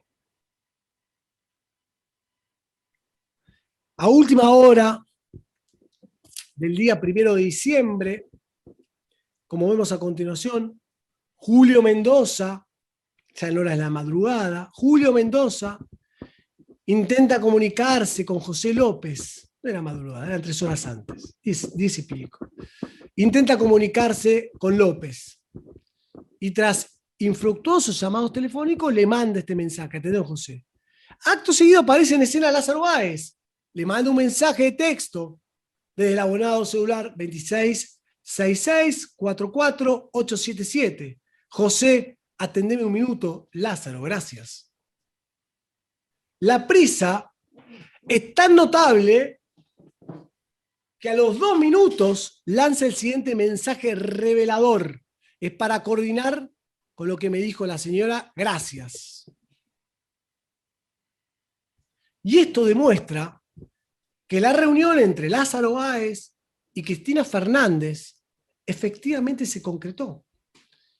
A última hora del día 1 de diciembre, como vemos a continuación, Julio Mendoza, ya en horas de la madrugada, Julio Mendoza intenta comunicarse con José López. No era madrugada, eran 3 horas antes, 10 y pico. Intenta comunicarse con López. Y tras infructuosos llamados telefónicos, le manda este mensaje. Atendemos, José. Acto seguido aparece en escena Lázaro Báez. Le manda un mensaje de texto desde el abonado celular 2666448877. José, atendeme un minuto. Lázaro, gracias. La prisa es tan notable que a los 2 minutos lanza el siguiente mensaje revelador. Es para coordinar con lo que me dijo la señora, gracias. Y esto demuestra que la reunión entre Lázaro Báez y Cristina Fernández efectivamente se concretó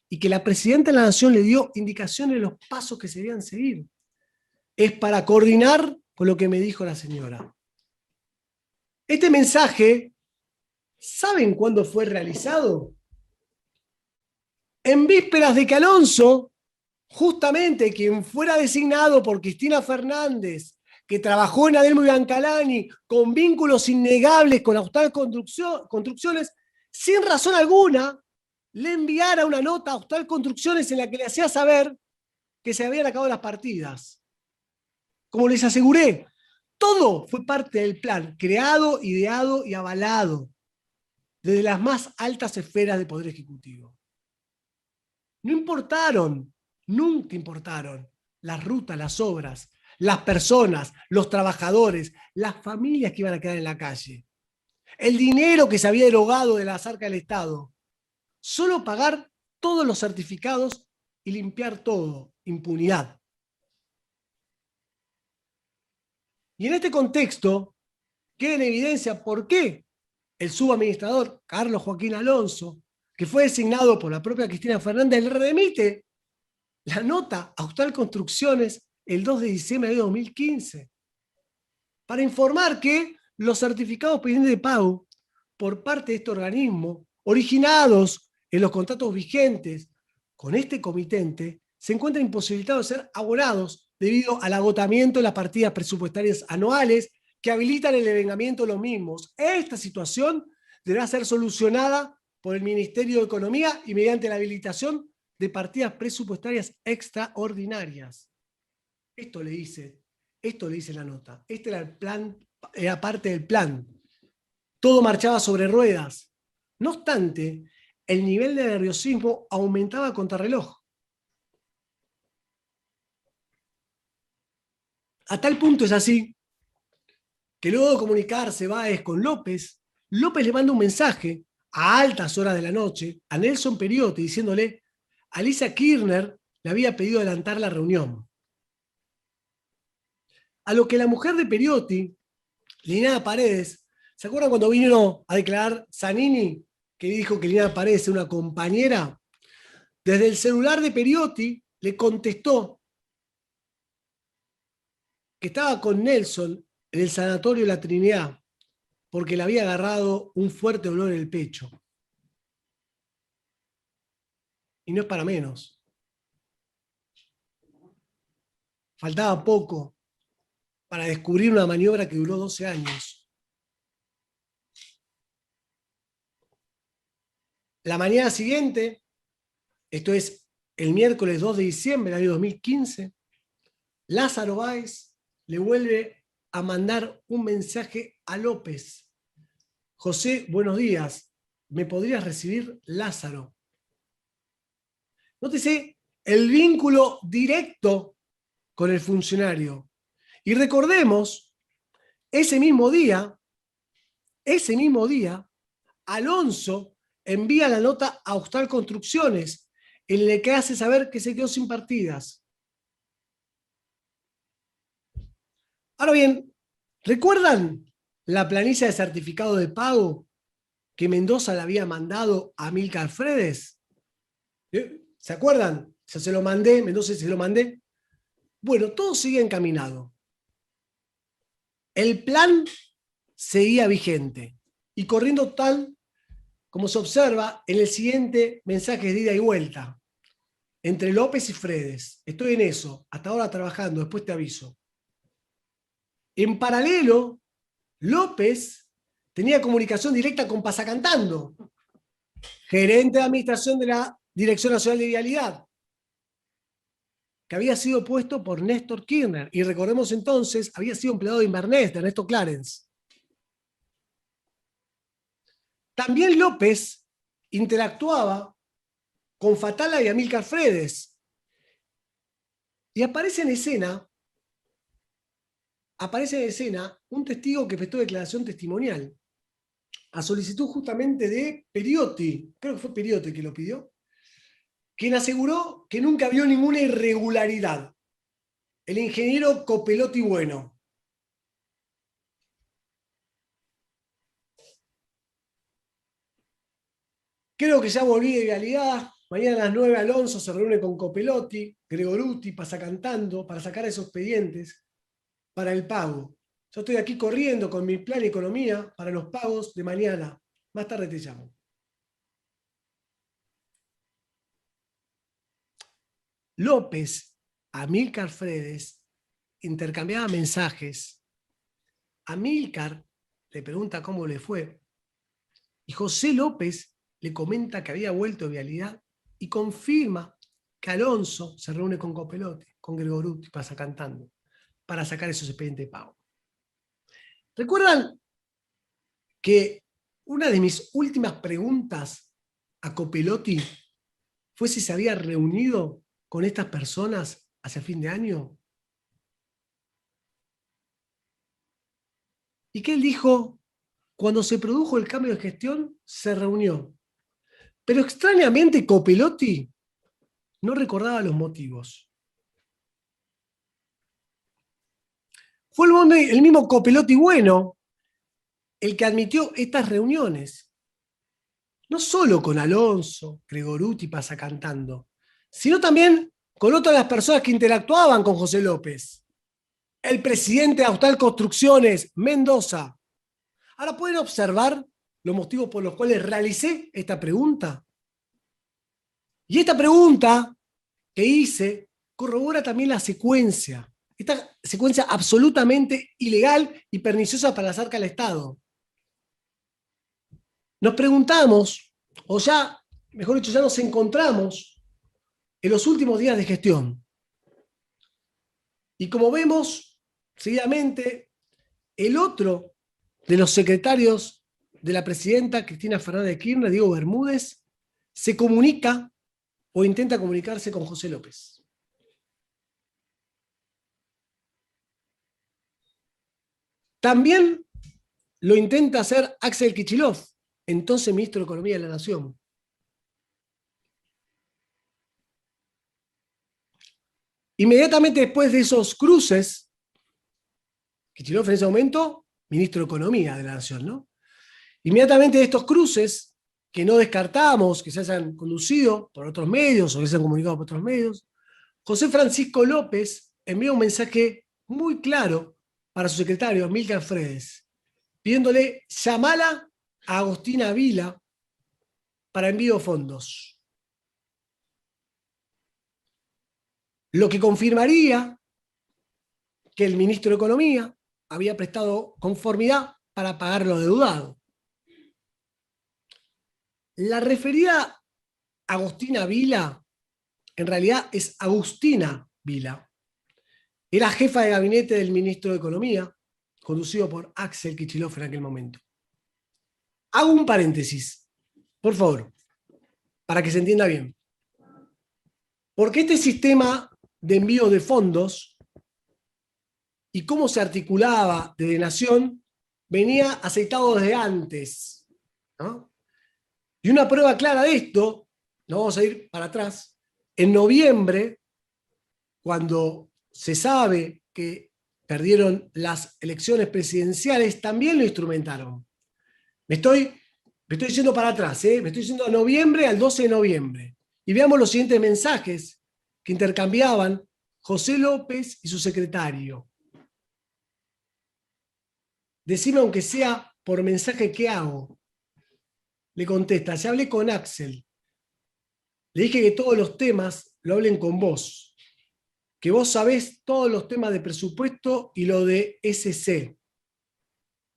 y que la presidenta de la Nación le dio indicaciones de los pasos que se debían seguir. Es para coordinar con lo que me dijo la señora. Este mensaje, ¿saben cuándo fue realizado? En vísperas de que Alonso, justamente quien fuera designado por Cristina Fernández, que trabajó en Adelmo y Bancalani, con vínculos innegables con Austral Construcciones, sin razón alguna, le enviara una nota a Austral Construcciones en la que le hacía saber que se habían acabado las partidas. Como les aseguré, todo fue parte del plan, creado, ideado y avalado desde las más altas esferas del Poder Ejecutivo. No importaron, nunca importaron las rutas, las obras, las personas, los trabajadores, las familias que iban a quedar en la calle, el dinero que se había erogado de las arcas del Estado. Solo pagar todos los certificados y limpiar todo, impunidad. Y en este contexto queda en evidencia por qué el subadministrador Carlos Joaquín Alonso, que fue designado por la propia Cristina Fernández, le remite la nota a Austral Construcciones el 2 de diciembre de 2015 para informar que los certificados pendientes de pago por parte de este organismo, originados en los contratos vigentes con este comitente, se encuentran imposibilitados de ser abonados debido al agotamiento de las partidas presupuestarias anuales que habilitan el devengamiento de los mismos. Esta situación deberá ser solucionada por el Ministerio de Economía y mediante la habilitación de partidas presupuestarias extraordinarias. Esto le dice la nota. Este era el plan, era parte del plan. Todo marchaba sobre ruedas. No obstante, el nivel de nerviosismo aumentaba a contrarreloj. A tal punto es así que luego de comunicarse Báez con López, López le manda un mensaje a altas horas de la noche a Nelson Periotti diciéndole: Alicia Kirchner le había pedido adelantar la reunión. A lo que la mujer de Periotti, Liliana Paredes, ¿se acuerdan cuando vino a declarar Zanini, que dijo que Liliana Paredes era una compañera? Desde el celular de Periotti le contestó que estaba con Nelson en el sanatorio de la Trinidad porque le había agarrado un fuerte dolor en el pecho. Y no es para menos. faltaba poco para descubrir una maniobra que duró 12 años. La mañana siguiente, esto es el miércoles 2 de diciembre del año 2015, Lázaro Báez le vuelve a mandar un mensaje a López. José, buenos días. ¿Me podrías recibir, Lázaro? Nótese el vínculo directo con el funcionario. Y recordemos, ese mismo día, Alonso envía la nota a Austral Construcciones, en la que hace saber que se quedó sin partidas. Ahora bien, ¿recuerdan la planilla de certificado de pago que Mendoza le había mandado a Amílcar Fredes? ¿Se acuerdan? Ya se lo mandé, Mendoza se lo mandé. Bueno, todo seguía encaminado. El plan seguía vigente y corriendo tal como se observa en el siguiente mensaje de ida y vuelta entre López y Fredes. Estoy en eso, hasta ahora trabajando, después te aviso. En paralelo, López tenía comunicación directa con Pasacantando, gerente de administración de la Dirección Nacional de Vialidad, que había sido puesto por Néstor Kirchner, y recordemos entonces, había sido empleado de Inverness, de Ernesto Clarence. También López interactuaba con Fatala y Amílcar Fredes, y aparece en escena un testigo que prestó declaración testimonial, a solicitud justamente de Periotti, creo que fue Periotti que lo pidió, quien aseguró que nunca vio ninguna irregularidad. El ingeniero Copelotti Bueno. Creo que ya volví de Vialidad. Mañana a las 9 Alonso se reúne con Copelotti, Gregoruti, Pasacantando, para sacar esos expedientes para el pago. Yo estoy aquí corriendo con mi plan de economía para los pagos de mañana. Más tarde te llamo. López, Amílcar Fredes, intercambiaban mensajes. Amílcar le pregunta cómo le fue. Y José López le comenta que había vuelto de Vialidad y confirma que Alonso se reúne con Copelotti, con Gregoruti, Pasacantando, para sacar esos expedientes de pago. ¿Recuerdan que una de mis últimas preguntas a Copelotti fue si se había reunido con estas personas hacia fin de año? Y que él dijo, cuando se produjo el cambio de gestión, se reunió. Pero extrañamente Copelotti no recordaba los motivos. Fue el mismo Copelotti Bueno el que admitió estas reuniones. No solo con Alonso, Gregoruti, Pasacantando, sino también con otras de las personas que interactuaban con José López. El presidente de Austral Construcciones, Mendoza. Ahora pueden observar los motivos por los cuales realicé esta pregunta. Y esta pregunta que hice corrobora también la secuencia. Esta secuencia absolutamente ilegal y perniciosa para las arcas del Estado. Nos preguntamos, o ya, mejor dicho, ya nos encontramos en los últimos días de gestión. Y como vemos, seguidamente, el otro de los secretarios de la presidenta Cristina Fernández de Kirchner, Diego Bermúdez, se comunica o intenta comunicarse con José López. También lo intenta hacer Axel Kicillof, entonces ministro de Economía de la Nación. Inmediatamente después de esos cruces, Kicillof en ese momento, ministro de Economía de la Nación, ¿no? Inmediatamente de estos cruces, que no descartamos que se hayan conducido por otros medios o que se hayan comunicado por otros medios, José Francisco López envía un mensaje muy claro para su secretario, Amílcar Fredes, pidiéndole llamala a Agostina Vila para envío de fondos. Lo que confirmaría que el ministro de Economía había prestado conformidad para pagar lo deudado. La referida Agostina Vila, en realidad es Agustina Vila. Era jefa de gabinete del ministro de Economía, conducido por Axel Kicillof en aquel momento. Hago un paréntesis, por favor, para que se entienda bien. Porque este sistema de envío de fondos y cómo se articulaba desde Nación venía aceitado desde antes, ¿no? Y una prueba clara de esto, nos vamos a ir para atrás, en noviembre, cuando se sabe que perdieron las elecciones presidenciales, también lo instrumentaron. Me estoy yendo para atrás, me estoy yendo a noviembre, al 12 de noviembre. Y veamos los siguientes mensajes que intercambiaban José López y su secretario. Decime aunque sea por mensaje qué hago. Le contesta, ya hablé con Axel. Le dije que todos los temas lo hablen con vos. Que vos sabés todos los temas de presupuesto y lo de SC.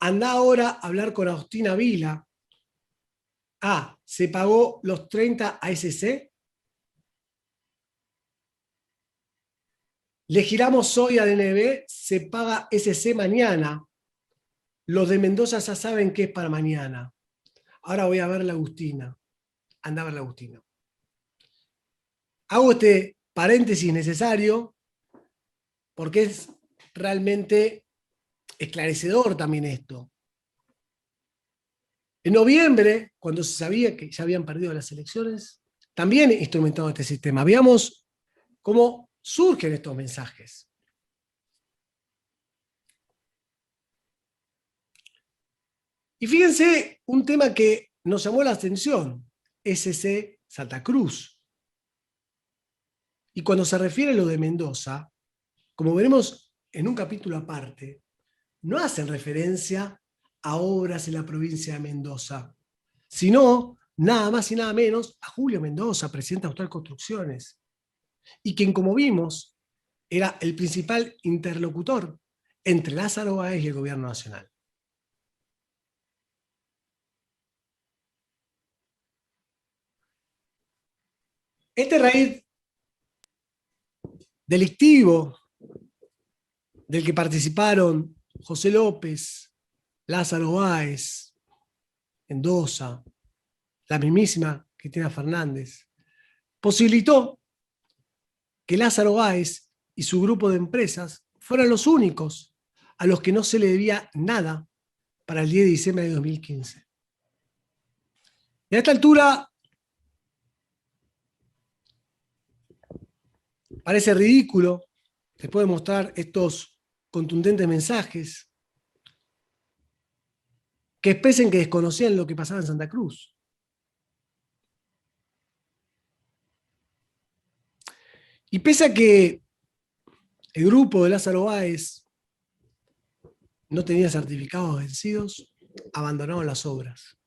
Andá ahora a hablar con Agustina Vila. Ah, ¿se pagó los 30 a SC? Le giramos hoy a DNB, se paga SC mañana. Los de Mendoza ya saben que es para mañana. Ahora voy a ver la Agustina. Anda a ver la Agustina. Hago este paréntesis necesario porque es realmente esclarecedor también esto. En noviembre, cuando se sabía que ya habían perdido las elecciones, también instrumentado este sistema. Veamos cómo surgen estos mensajes. Y fíjense un tema que nos llamó la atención, SC Santa Cruz. Y cuando se refiere a lo de Mendoza, como veremos en un capítulo aparte, no hacen referencia a obras en la provincia de Mendoza, sino nada más y nada menos a Julio Mendoza, presidente de Austral Construcciones, y quien, como vimos, era el principal interlocutor entre Lázaro Báez y el gobierno nacional. Este raíz delictivo del que participaron José López, Lázaro Báez, Mendoza, la mismísima Cristina Fernández, posibilitó que Lázaro Báez y su grupo de empresas fueran los únicos a los que no se le debía nada para el 10 de diciembre de 2015. Y a esta altura parece ridículo, después de mostrar estos contundentes mensajes, que expresen que desconocían lo que pasaba en Santa Cruz. Y pese a que el grupo de Lázaro Báez no tenía certificados vencidos, abandonaron las obras,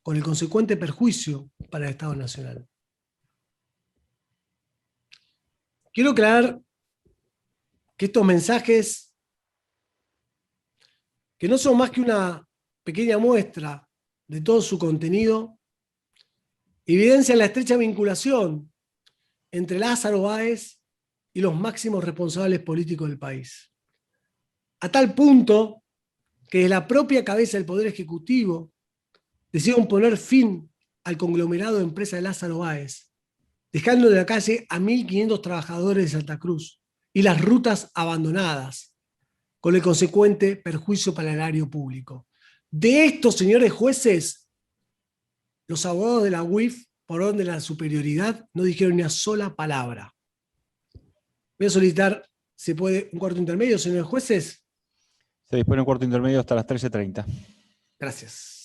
con el consecuente perjuicio para el Estado Nacional. Quiero aclarar que estos mensajes, que no son más que una pequeña muestra de todo su contenido, evidencian la estrecha vinculación entre Lázaro Báez y los máximos responsables políticos del país. A tal punto que desde la propia cabeza del Poder Ejecutivo decidieron poner fin al conglomerado de empresas de Lázaro Báez, dejando en la calle a 1.500 trabajadores de Santa Cruz y las rutas abandonadas, con el consecuente perjuicio para el erario público. De estos, señores jueces, los abogados de la UIF, por orden de la superioridad, no dijeron ni una sola palabra. Voy a solicitar, ¿se puede un cuarto intermedio, señores jueces? Se dispone un cuarto intermedio hasta las 13:30. Gracias.